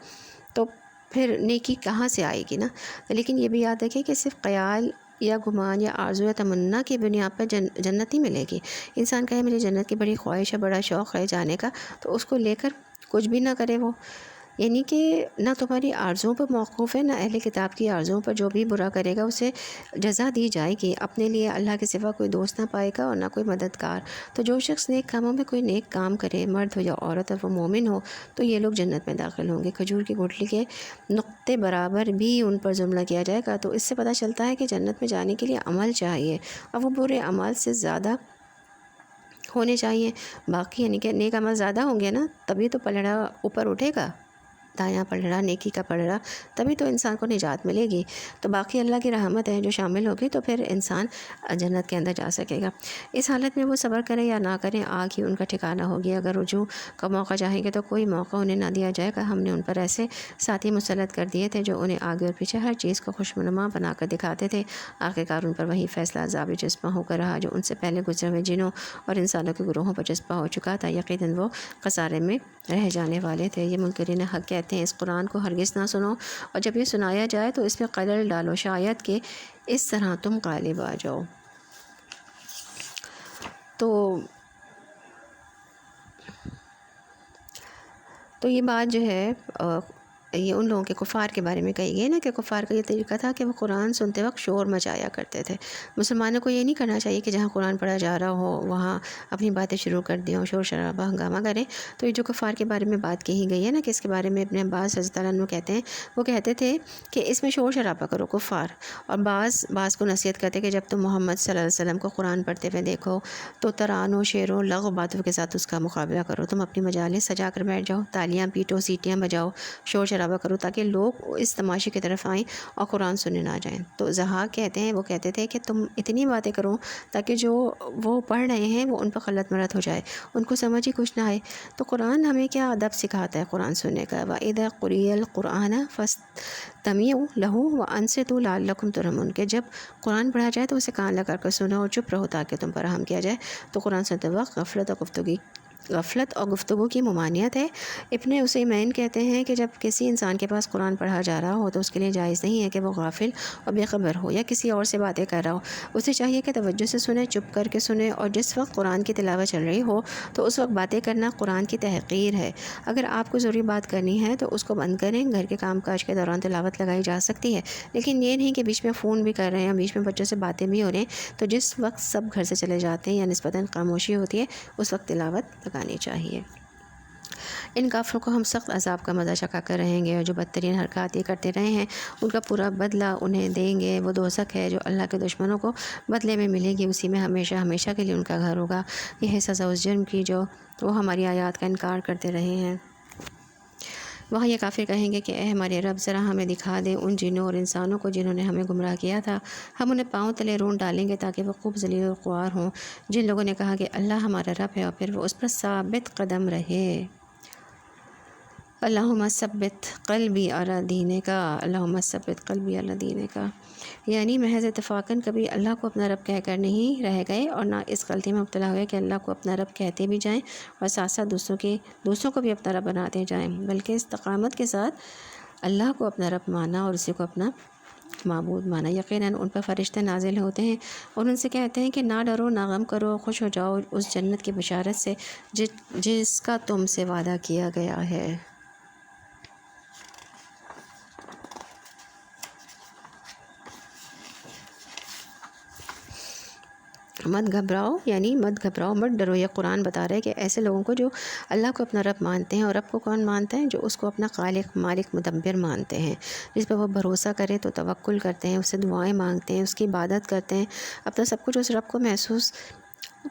تو پھر نیکی کہاں سے آئے گی نا؟ لیکن یہ بھی یاد رکھیں کہ صرف خیال یا گمان یا آرزو یا تمنا کی بنیاد پر جنت نہیں ملے گی۔ انسان کہے مجھے جنت کی بڑی خواہش ہے، بڑا شوق ہے جانے کا، تو اس کو لے کر کچھ بھی نہ کرے وہ، یعنی کہ نہ تمہاری آرزوؤں پر موقوف ہے، نہ اہل کتاب کی آرزوؤں پر۔ جو بھی برا کرے گا اسے جزا دی جائے گی، اپنے لیے اللہ کے سوا کوئی دوست نہ پائے گا اور نہ کوئی مددگار۔ تو جو شخص نیک کاموں میں کوئی نیک کام کرے، مرد ہو یا عورت، اور وہ مومن ہو، تو یہ لوگ جنت میں داخل ہوں گے۔ کھجور کی گٹھلی کے نقطے برابر بھی ان پر ظلم نہ کیا جائے گا۔ تو اس سے پتہ چلتا ہے کہ جنت میں جانے کے لیے عمل چاہیے، اور وہ برے عمل سے زیادہ ہونے چاہیے۔ باقی یعنی کہ نیک عمل زیادہ ہوں گے نا، تبھی تو پلڑا اوپر اٹھے گا، دایاں پلڑا، نیکی کا پلڑا، تبھی تو انسان کو نجات ملے گی۔ تو باقی اللہ کی رحمت ہے جو شامل ہوگی، تو پھر انسان جنت کے اندر جا سکے گا۔ اس حالت میں وہ صبر کریں یا نہ کریں، آگ ہی ان کا ٹھکانہ ہوگی۔ اگر رجوع کا موقع چاہیں گے تو کوئی موقع انہیں نہ دیا جائے گا۔ ہم نے ان پر ایسے ساتھی مسلط کر دیے تھے جو انہیں آگے اور پیچھے ہر چیز کو خوشنما بنا کر دکھاتے تھے۔ آخرکار ان پر وہی فیصلہ عذاب جسمہ ہو کر رہا جو ان سے پہلے گزرے ہوئے جنوں اور انسانوں کے گروہوں پر جسپا ہو چکا تھا۔ یقیناً وہ خسارے میں رہ جانے والے تھے۔ یہ منکرین حق کہتے ہیں اس قرآن کو ہرگز نہ سنو، اور جب یہ سنایا جائے تو اس میں خلل ڈالو، شاید کہ اس طرح تم غالب آ جاؤ۔ تو یہ بات جو ہے یہ ان لوگوں کے کفار کے بارے میں کہی گئی نا کہ کفار کا یہ طریقہ تھا کہ وہ قرآن سنتے وقت شور مچایا کرتے تھے۔ مسلمانوں کو یہ نہیں کرنا چاہیے کہ جہاں قرآن پڑھا جا رہا ہو وہاں اپنی باتیں شروع کر دیں، شور شرابہ ہنگامہ کریں۔ تو یہ جو کفار کے بارے میں بات کہی گئی ہے نا کہ اس کے بارے میں ابن عباس رضی اللہ عنہ کہتے ہیں، وہ کہتے تھے کہ اس میں شور شرابہ کرو کفار، اور بعض کو نصیحت کرتے کہ جب تم محمد صلی اللہ علیہ وسلم کو قرآن پڑھتے ہوئے دیکھو تو ترانوں، شعروں، لغو باتوں کے ساتھ اس کا مقابلہ کرو، تم اپنی مجالس سجا کر بیٹھ جاؤ، تالیاں پیٹو، سیٹیاں بجاؤ، شور شرابہ کرو تاکہ لوگ اس تماشے کی طرف آئیں اور قرآن سننے نہ جائیں۔ تو ضحاک کہتے ہیں، وہ کہتے تھے کہ تم اتنی باتیں کرو تاکہ جو وہ پڑھ رہے ہیں وہ ان پر خلط مرت ہو جائے، ان کو سمجھ ہی کچھ نہ آئے۔ تو قرآن ہمیں کیا ادب سکھاتا ہے قرآن سننے کا، وَإِذَا قُرِئَ الْقُرْآنَ فَاسْتَمِعُوا لَهُ وَأَنصِتُوا لَعَلَّكُمْ تُرْحَمُونَ، کہ جب قرآن پڑھا جائے تو اسے کان لگا کر سنو اور چپ رہو تاکہ تم پر رحم کیا جائے۔ تو قرآن سنتے وقت غفلت اور گفتگو کی ممانعت ہے۔ ابن عثیمین کہتے ہیں کہ جب کسی انسان کے پاس قرآن پڑھا جا رہا ہو تو اس کے لیے جائز نہیں ہے کہ وہ غافل اور بے خبر ہو یا کسی اور سے باتیں کر رہا ہو، اسے چاہیے کہ توجہ سے سنے، چپ کر کے سنے، اور جس وقت قرآن کی تلاوت چل رہی ہو تو اس وقت باتیں کرنا قرآن کی تحقیر ہے۔ اگر آپ کو ضروری بات کرنی ہے تو اس کو بند کریں، گھر کے کام کاج کے دوران تلاوت لگائی جا سکتی ہے، لیکن یہ نہیں کہ بیچ میں فون بھی کر رہے ہیں، بیچ میں بچوں سے باتیں بھی ہو رہی ہیں، تو جس وقت سب گھر سے چلے جاتے ہیں یا نسبتاً خاموشی ہوتی ہے اس وقت تلاوت لگانی چاہیے۔ ان کافروں کو ہم سخت عذاب کا مزہ چکھا کر رہیں گے، اور جو بدترین حرکات یہ کرتے رہے ہیں ان کا پورا بدلہ انہیں دیں گے۔ وہ دوزخ ہے جو اللہ کے دشمنوں کو بدلے میں ملے گی، اسی میں ہمیشہ ہمیشہ کے لیے ان کا گھر ہوگا۔ یہ ہے سزا اس جرم کی جو وہ ہماری آیات کا انکار کرتے رہے ہیں۔ وہاں یہ کافر کہیں گے کہ اے ہمارے رب، ذرا ہمیں دکھا دے ان جنوں اور انسانوں کو جنہوں نے ہمیں گمراہ کیا تھا، ہم انہیں پاؤں تلے رون ڈالیں گے تاکہ وہ خوب ذلیل و خوار ہوں۔ جن لوگوں نے کہا کہ اللہ ہمارا رب ہے اور پھر وہ اس پر ثابت قدم رہے۔ اللہم ثبت قلبی علی دینک، اللہم ثبت قلبی علی دینک، یعنی محض اتفاقاً کبھی اللہ کو اپنا رب کہہ کر نہیں رہ گئے اور نہ اس غلطی میں مبتلا ہوئے کہ اللہ کو اپنا رب کہتے بھی جائیں اور ساتھ ساتھ دوسروں کو بھی اپنا رب بناتے جائیں، بلکہ استقامت کے ساتھ اللہ کو اپنا رب مانا اور اسی کو اپنا معبود مانا۔ یقیناً ان پر فرشتے نازل ہوتے ہیں اور ان سے کہتے ہیں کہ نہ ڈرو، نہ غم کرو، خوش ہو جاؤ اس جنت کی بشارت سے جس کا تم سے وعدہ کیا گیا ہے۔ مت گھبراؤ، یعنی مت گھبراؤ، مت ڈرو۔ یہ قرآن بتا رہا ہے کہ ایسے لوگوں کو جو اللہ کو اپنا رب مانتے ہیں، اور رب کو کون مانتا ہے؟ جو اس کو اپنا خالق، مالک، مدبر مانتے ہیں، جس پہ وہ بھروسہ کرے تو توکل کرتے ہیں، اس سے دعائیں مانگتے ہیں، اس کی عبادت کرتے ہیں، اپنا سب کچھ اس رب کو محسوس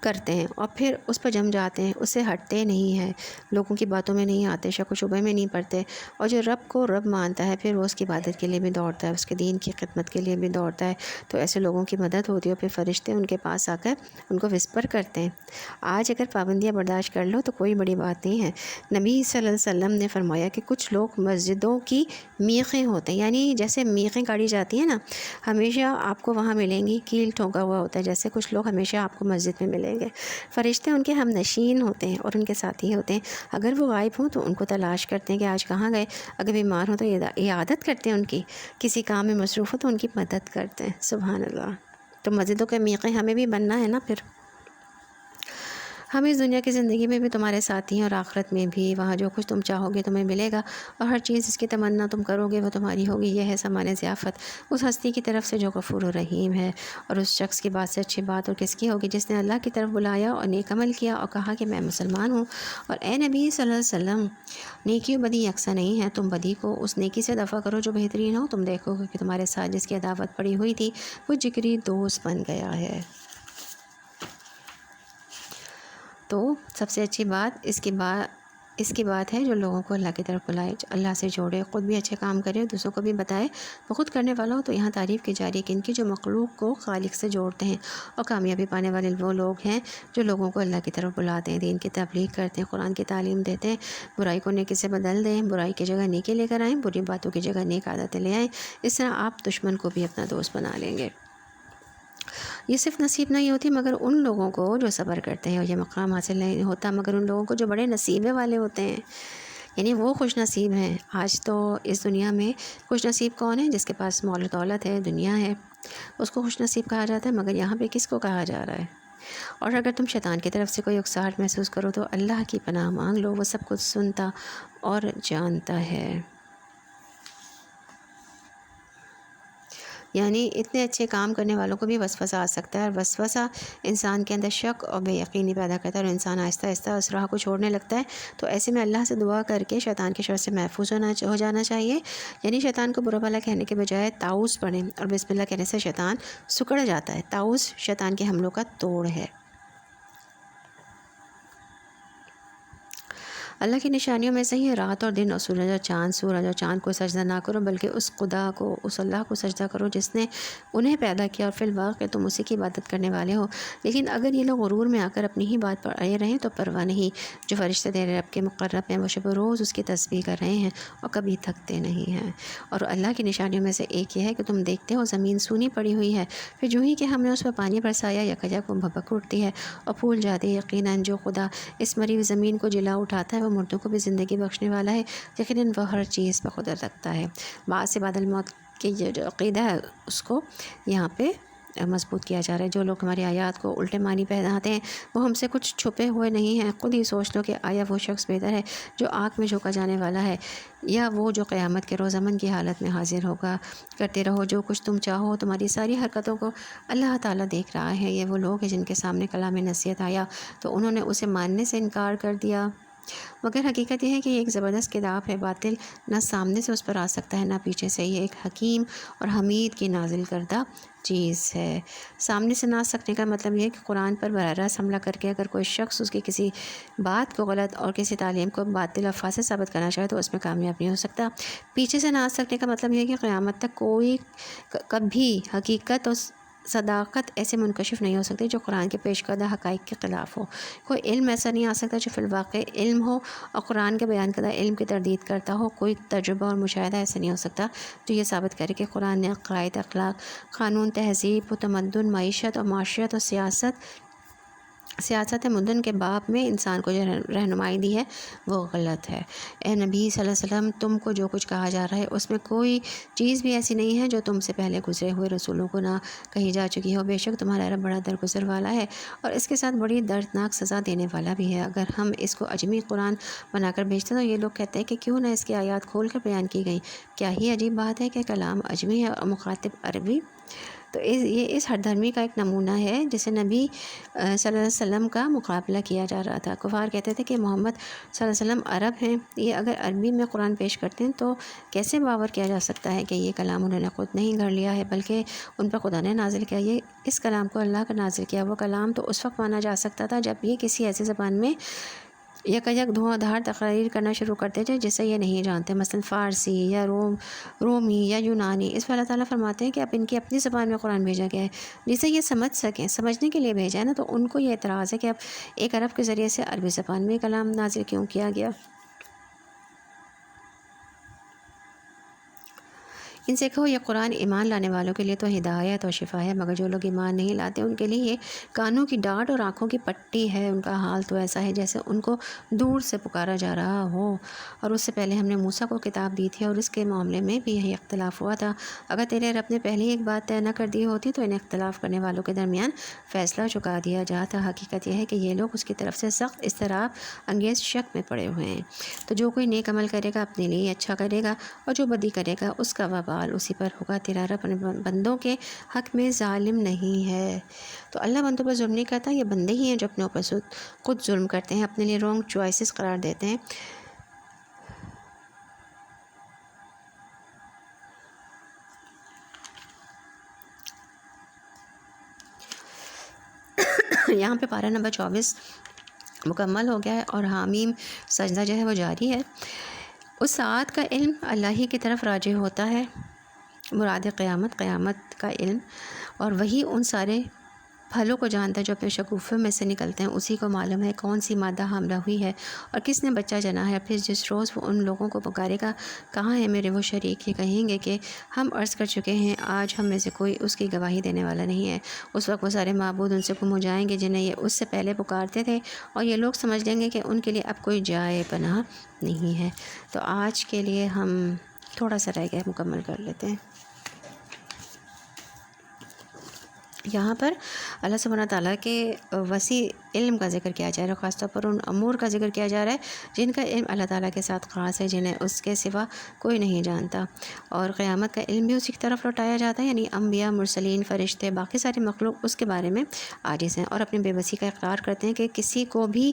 کرتے ہیں اور پھر اس پر جم جاتے ہیں، اس سے ہٹتے نہیں ہیں، لوگوں کی باتوں میں نہیں آتے، شک و شبہ میں نہیں پڑتے، اور جو رب کو رب مانتا ہے پھر وہ اس کی عبادت کے لیے بھی دوڑتا ہے، اس کے دین کی خدمت کے لیے بھی دوڑتا ہے۔ تو ایسے لوگوں کی مدد ہوتی ہے، اور پھر فرشتے ان کے پاس آ کر ان کو وسپر کرتے ہیں۔ آج اگر پابندیاں برداشت کر لو تو کوئی بڑی بات نہیں ہے۔ نبی صلی اللہ علیہ وسلم نے فرمایا کہ کچھ لوگ مسجدوں کی میخیں ہوتے ہیں، یعنی جیسے میخیں کاڑی جاتی ہیں نا، ہمیشہ آپ کو وہاں ملیں گی، کیل ٹھونکا ہوا ہوتا ہے، جیسے کچھ لوگ ہمیشہ آپ کو مسجد میں ملیں گے۔ فرشتے ان کے ہم نشین ہوتے ہیں اور ان کے ساتھی ہوتے ہیں، اگر وہ غائب ہوں تو ان کو تلاش کرتے ہیں کہ آج کہاں گئے، اگر بیمار ہوں تو عیادت کرتے ہیں ان کی، کسی کام میں مصروف ہو تو ان کی مدد کرتے ہیں۔ سبحان اللہ۔ تو مسجدوں کے میخیں ہمیں بھی بننا ہے نا پھر۔ ہم اس دنیا کی زندگی میں بھی تمہارے ساتھی ہیں اور آخرت میں بھی، وہاں جو کچھ تم چاہو گے تمہیں ملے گا، اور ہر چیز جس کی تمنا تم کرو گے وہ تمہاری ہوگی۔ یہ ہے سامان ضیافت اس ہستی کی طرف سے جو غفور و رحیم ہے، اور اس شخص کی بات سے اچھی بات اور کس کی ہوگی جس نے اللہ کی طرف بلایا اور نیک عمل کیا اور کہا کہ میں مسلمان ہوں۔ اور اے نبی صلی اللہ علیہ وسلم، نیکی و بدی یکساں نہیں ہے، تم بدی کو اس نیکی سے دفع کرو جو بہترین ہو، تم دیکھو گے کہ تمہارے ساتھ جس کی عداوت پڑی ہوئی تھی وہ جگری دوست بن گیا ہے۔ تو سب سے اچھی بات اس کی بات ہے جو لوگوں کو اللہ کی طرف بلائے، اللہ سے جوڑے، خود بھی اچھے کام کرے، دوسروں کو بھی بتائے۔ وہ خود کرنے والا ہو تو یہاں تعریف کی جا رہی ہے کہ ان کی جو مخلوق کو خالق سے جوڑتے ہیں، اور کامیابی پانے والے وہ لوگ ہیں جو لوگوں کو اللہ کی طرف بلاتے ہیں، دین کی تبلیغ کرتے ہیں، قرآن کی تعلیم دیتے ہیں، برائی کو نیکی سے بدل دیں، برائی کی جگہ نیکی لے کر آئیں، بری باتوں کی جگہ نیک عادتیں لے آئیں۔ اس طرح آپ دشمن کو بھی اپنا دوست بنا لیں گے۔ یہ صرف نصیب نہیں ہوتی مگر ان لوگوں کو جو صبر کرتے ہیں، اور یہ مقام حاصل نہیں ہوتا مگر ان لوگوں کو جو بڑے نصیبے والے ہوتے ہیں، یعنی وہ خوش نصیب ہیں۔ آج تو اس دنیا میں خوش نصیب کون ہے؟ جس کے پاس مال و دولت ہے، دنیا ہے، اس کو خوش نصیب کہا جاتا ہے، مگر یہاں پہ کس کو کہا جا رہا ہے؟ اور اگر تم شیطان کی طرف سے کوئی اکساہٹ محسوس کرو تو اللہ کی پناہ مانگ لو، وہ سب کچھ سنتا اور جانتا ہے۔ یعنی اتنے اچھے کام کرنے والوں کو بھی وسوسہ آ سکتا ہے، اور وسوسہ انسان کے اندر شک اور بے یقینی پیدا کرتا ہے، اور انسان آہستہ آہستہ اس راہ کو چھوڑنے لگتا ہے۔ تو ایسے میں اللہ سے دعا کر کے شیطان کے شر سے محفوظ ہو جانا چاہیے، یعنی شیطان کو برا بھلا کہنے کے بجائے طاؤس پڑھیں، اور بسم اللہ کہنے سے شیطان سکڑ جاتا ہے۔ طاؤس شیطان کے حملوں کا توڑ ہے۔ اللہ کی نشانیوں میں سے ہی رات اور دن اور سورج اور چاند کو سجدہ نہ کرو، بلکہ اس خدا کو، اس اللہ کو سجدہ کرو جس نے انہیں پیدا کیا، اور فی الواقع تم اسی کی عبادت کرنے والے ہو۔ لیکن اگر یہ لوگ غرور میں آ کر اپنی ہی بات پر اڑے رہیں تو پرواہ نہیں، جو فرشتے تیرے رب کے مقرب ہیں وہ شب و روز اس کی تسبیح کر رہے ہیں اور کبھی تھکتے نہیں ہیں۔ اور اللہ کی نشانیوں میں سے ایک یہ ہے کہ تم دیکھتے ہو زمین سونی پڑی ہوئی ہے، پھر جو ہی کہ ہم نے اس پر پانی برسایا یکجا وہ بھبک اٹھتی ہے اور پھول جاتی ہے۔ یقیناً جو خدا اس مری ہوئی زمین کو جلا اٹھاتا ہے وہ مردوں کو بھی زندگی بخشنے والا ہے، یقیناً وہ ہر چیز پر قدرت رکھتا ہے۔ بعد سے بعد الموت کی جو عقیدہ ہے اس کو یہاں پہ مضبوط کیا جا رہا ہے۔ جو لوگ ہماری آیات کو الٹے معنی پہناتے ہیں وہ ہم سے کچھ چھپے ہوئے نہیں ہیں۔ خود ہی سوچ لو کہ آیا وہ شخص بہتر ہے جو آگ میں جھونکا جانے والا ہے، یا وہ جو قیامت کے روز امن کی حالت میں حاضر ہوگا۔ کرتے رہو جو کچھ تم چاہو، تمہاری ساری حرکتوں کو اللہ تعالیٰ دیکھ رہا ہے۔ یہ وہ لوگ ہیں جن کے سامنے کلام نصیحت آیا تو انہوں نے اسے ماننے سے انکار کر دیا، مگر حقیقت یہ ہے کہ یہ ایک زبردست کتاب ہے، باطل نہ سامنے سے اس پر آ سکتا ہے نہ پیچھے سے۔ یہ ایک حکیم اور حمید کی نازل کردہ چیز ہے۔ سامنے سے نہ آ سکنے کا مطلب یہ ہے کہ قرآن پر براہ راست حملہ کر کے اگر کوئی شخص اس کی کسی بات کو غلط اور کسی تعلیم کو باطل اور فاسد ثابت کرنا چاہے تو اس میں کامیاب نہیں ہو سکتا۔ پیچھے سے نہ آ سکنے کا مطلب یہ ہے کہ قیامت تک کوئی کبھی حقیقت اور صداقت ایسے منکشف نہیں ہو سکتی جو قرآن کے پیش کردہ حقائق کے خلاف ہو۔ کوئی علم ایسا نہیں آ سکتا جو فی الواقع علم ہو اور قرآن کے بیان کردہ علم کی تردید کرتا ہو۔ کوئی تجربہ اور مشاہدہ ایسا نہیں ہو سکتا جو یہ ثابت کرے کہ قرآن نے عقائد، اخلاق، قانون، تہذیب و تمدن، معیشت اور معاشرت اور سیاست مدن کے باب میں انسان کو جو رہنمائی دی ہے وہ غلط ہے۔ اے نبی صلی اللہ علیہ وسلم، تم کو جو کچھ کہا جا رہا ہے اس میں کوئی چیز بھی ایسی نہیں ہے جو تم سے پہلے گزرے ہوئے رسولوں کو نہ کہی جا چکی ہو۔ بے شک تمہارا رب بڑا درگزر والا ہے اور اس کے ساتھ بڑی دردناک سزا دینے والا بھی ہے۔ اگر ہم اس کو اجمی قرآن بنا کر بیچتے تو یہ لوگ کہتے ہیں کہ کیوں نہ اس کی آیات کھول کر بیان کی گئیں۔ کیا ہی عجیب بات ہے کہ کلام اجمی ہے اور مخاطب عربی۔ تو یہ اس ہر دھرمی کا ایک نمونہ ہے جسے نبی صلی اللہ علیہ وسلم کا مقابلہ کیا جا رہا تھا۔ کفار کہتے تھے کہ محمد صلی اللہ علیہ وسلم عرب ہیں، یہ اگر عربی میں قرآن پیش کرتے ہیں تو کیسے باور کیا جا سکتا ہے کہ یہ کلام انہوں نے خود نہیں گھڑ لیا ہے بلکہ ان پر خدا نے نازل کیا۔ یہ اس کلام کو اللہ کا نازل کیا وہ کلام تو اس وقت مانا جا سکتا تھا جب یہ کسی ایسی زبان میں یک دھواں دھار تقریر کرنا شروع کرتے تھے جسے یہ نہیں جانتے، مثلا فارسی یا رومی یا یونانی۔ اس پر اللہ تعالیٰ فرماتے ہیں کہ اب ان کی اپنی زبان میں قرآن بھیجا گیا ہے جسے یہ سمجھ سکیں، سمجھنے کے لیے بھیجا ہے نا۔ تو ان کو یہ اعتراض ہے کہ اب ایک عرب کے ذریعے سے عربی زبان میں کلام نازل کیوں کیا گیا۔ ان سے کہو یہ قرآن ایمان لانے والوں کے لیے تو ہدایت اور شفا ہے، مگر جو لوگ ایمان نہیں لاتے ان کے لیے یہ کانوں کی ڈانٹ اور آنکھوں کی پٹی ہے۔ ان کا حال تو ایسا ہے جیسے ان کو دور سے پکارا جا رہا ہو۔ اور اس سے پہلے ہم نے موسیٰ کو کتاب دی تھی اور اس کے معاملے میں بھی یہی اختلاف ہوا تھا۔ اگر تیرے رب نے پہلے ایک بات طے نہ کر دی ہوتی تو ان اختلاف کرنے والوں کے درمیان فیصلہ چکا دیا جاتا۔ حقیقت یہ ہے کہ یہ لوگ اس کی طرف سے سخت اضطراب انگیز شک میں پڑے ہوئے ہیں۔ تو جو کوئی نیک عمل کرے گا اپنے لیے اچھا کرے گا، اور جو بدی کرے گا اس کا وبال اسی پر ہوگا۔ تیرا رب اپنے بندوں کے حق میں ظالم نہیں ہے۔ تو اللہ بندوں پر ظلم نہیں کرتا، یہ بندے ہی ہیں جو اپنے اوپر خود ظلم کرتے ہیں، اپنے لیے رانگ چوائسز قرار دیتے ہیں۔ یہاں پہ پارہ نمبر 24 مکمل ہو گیا ہے اور حامیم سجدہ جو ہے وہ جاری ہے۔ اس ساعت کا علم اللہ ہی کی طرف راجع ہوتا ہے، مراد قیامت کا علم، اور وہی ان سارے پھلوں کو جانتا ہے جو اپنے شگوفے میں سے نکلتے ہیں۔ اسی کو معلوم ہے کون سی مادہ حاملہ ہوئی ہے اور کس نے بچہ جنا ہے۔ پھر جس روز وہ ان لوگوں کو پکارے گا، کہاں ہے میرے وہ شریک، یہ کہیں گے کہ ہم عرض کر چکے ہیں، آج ہم میں سے کوئی اس کی گواہی دینے والا نہیں ہے۔ اس وقت وہ سارے معبود ان سے گم ہو جائیں گے جنہیں یہ اس سے پہلے پکارتے تھے، اور یہ لوگ سمجھ لیں گے کہ ان کے لیے اب کوئی جائے پناہ نہیں ہے۔ تو آج کے لیے ہم تھوڑا سا رہ گیا مکمل کر لیتے ہیں۔ یہاں پر اللہ سبحانہ تعالیٰ کے وسیع علم کا ذکر کیا جا رہا ہے، خاص طور پر ان امور کا ذکر کیا جا رہا ہے جن کا علم اللہ تعالیٰ کے ساتھ خاص ہے، جنہیں اس کے سوا کوئی نہیں جانتا، اور قیامت کا علم بھی اسی کی طرف لوٹایا جاتا ہے، یعنی انبیاء، مرسلین، فرشتے، باقی ساری مخلوق اس کے بارے میں عاجز ہیں اور اپنی بے بسی کا اقرار کرتے ہیں کہ کسی کو بھی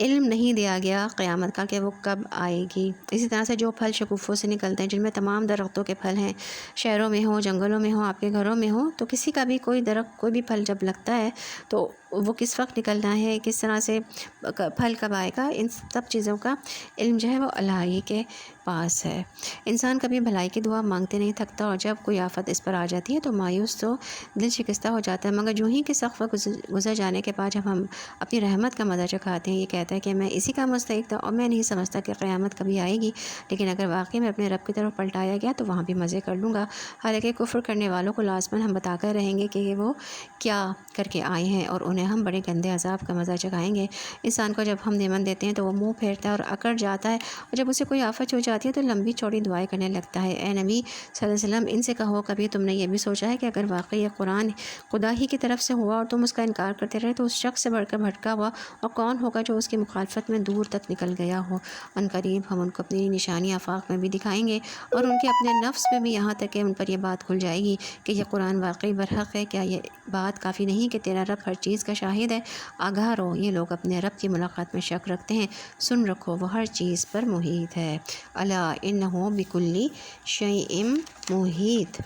علم نہیں دیا گیا قیامت کا کہ وہ کب آئے گی۔ اسی طرح سے جو پھل شگوفوں سے نکلتے ہیں، جن میں تمام درختوں کے پھل ہیں، شہروں میں ہوں، جنگلوں میں ہوں، آپ کے گھروں میں ہوں، تو کسی کا بھی کوئی درخت، کوئی بھی پھل جب لگتا ہے تو وہ کس وقت نکلنا ہے، کس طرح سے پھل کب آئے گا، ان سب چیزوں کا علم جو ہے وہ اللہ ہی کے پاس ہے۔ انسان کبھی بھلائی کی دعا مانگتے نہیں تھکتا، اور جب کوئی آفت اس پر آ جاتی ہے تو مایوس تو دل شکستہ ہو جاتا ہے، مگر جو ہی کہ سخت وقت گزر جانے کے بعد جب ہم اپنی رحمت کا مزہ چکھاتے ہیں، یہ کہتا ہے کہ میں اسی کا مستحق تھا اور میں نہیں سمجھتا کہ قیامت کبھی آئے گی، لیکن اگر واقعی میں اپنے رب کی طرف پلٹایا گیا تو وہاں بھی مزے کر لوں گا۔ حالانکہ کفر کرنے والوں کو لازماً ہم بتا کر رہیں گے کہ وہ کیا کر کے آئے ہیں، اور انہیں ہم بڑے گندے عذاب کا مزہ چکھائیں گے۔ انسان کو جب ہم نعمت دیتے ہیں تو وہ منہ پھیرتا ہے اور اکڑ جاتا ہے، اور جب اسے کوئی آفت ہو جاتی ہے تو لمبی چوڑی دعائیں کرنے لگتا ہے۔ اے نبی صلی اللہ علیہ وسلم، ان سے کہو کبھی تم نے یہ بھی سوچا ہے کہ اگر واقعی یہ قرآن خدا ہی کی طرف سے ہوا اور تم اس کا انکار کرتے رہے تو اس شخص سے بڑھ کر بھٹکا ہوا اور کون ہوگا جو اس کی مخالفت میں دور تک نکل گیا ہو۔ ان قریب ہم ان کو اپنی نشانی آفاق میں بھی دکھائیں گے اور ان کے اپنے نفس میں بھی، یہاں تک کہ ان پر یہ بات کھل جائے گی کہ یہ قرآن واقعی برحق ہے۔ کیا یہ بات کافی نہیں کہ تیرا رب ہر چیز کا شاہد ہے؟ آگاہ رہو، یہ لوگ اپنے رب کی ملاقات میں شک رکھتے ہیں، سن رکھو وہ ہر چیز پر محیط ہے۔ الا انہ بکل شیء محیط،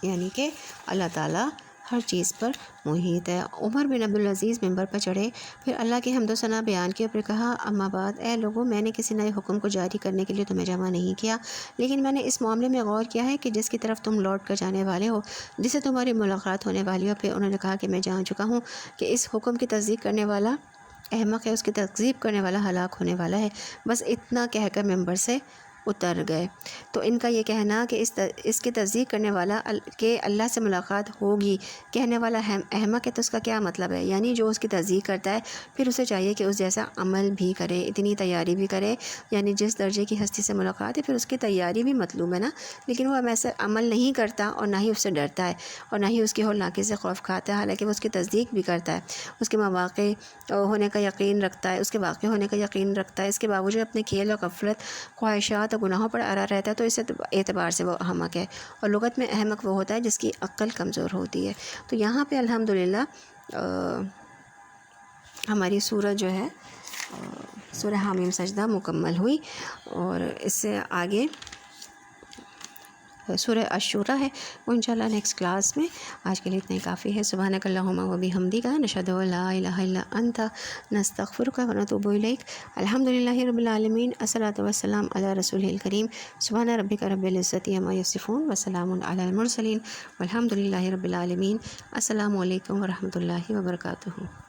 یعنی کہ اللہ تعالیٰ ہر چیز پر محیط ہے۔ عمر بن عبدالعزیز ممبر پر چڑھے، پھر اللہ کی حمد و ثنا بیان کے اوپر کہا، اما بعد، اے لوگوں، میں نے کسی نئے حکم کو جاری کرنے کے لیے تمہیں جمع نہیں کیا، لیکن میں نے اس معاملے میں غور کیا ہے کہ جس کی طرف تم لوٹ کر جانے والے ہو، جس سے تمہاری ملاقات ہونے والی ہو۔ پھر انہوں نے کہا کہ میں جان چکا ہوں کہ اس حکم کی تصدیق کرنے والا احمق ہے، اس کی تکذیب کرنے والا ہلاک ہونے والا ہے۔ بس اتنا کہہ کر ممبر سے اتر گئے۔ تو ان کا یہ کہنا کہ اس کی تصدیق کرنے والا کہ اللہ سے ملاقات ہوگی، کہنے والا احمق ہے، تو اس کا کیا مطلب ہے؟ یعنی جو اس کی تصدیق کرتا ہے پھر اسے چاہیے کہ اس جیسا عمل بھی کرے، اتنی تیاری بھی کرے، یعنی جس درجے کی ہستی سے ملاقات ہے پھر اس کی تیاری بھی مطلوب ہے نا۔ لیکن وہ ایسا عمل نہیں کرتا اور نہ ہی اس سے ڈرتا ہے اور نہ ہی اس کی ہولناکی سے خوف کھاتا ہے، حالانکہ وہ اس کی تصدیق بھی کرتا ہے، اس کے مواقع ہونے کا یقین رکھتا ہے، اس کے واقع ہونے کا یقین رکھتا ہے، اس کے باوجود اپنے کھیل اور غفلت، خواہشات اور گناہوں پر آرا رہتا ہے، تو اس اعتبار سے وہ احمق ہے۔ اور لغت میں احمق وہ ہوتا ہے جس کی عقل کمزور ہوتی ہے۔ تو یہاں پہ الحمدللہ ہماری سورہ جو ہے سورہ حامیم سجدہ مکمل ہوئی، اور اس سے آگے سورہ الشورى ہے، وہ انشاءاللہ نیکسٹ کلاس میں۔ آج کے لیے اتنا ہی کافی ہے۔ سبحانک اللہم و بحمدک، نشہد ان لا الہ الا انت، نستغفرک و نتوب الیک۔ الحمدللہ رب العالمین، الصلاۃ والسلام علی رسولہ الکریم۔ سبحان ربک رب العزۃ عما یصفون وسلام علی المرسلین والحمدللہ رب العالمین۔ السلام علیکم ورحمۃ اللہ وبرکاتہ۔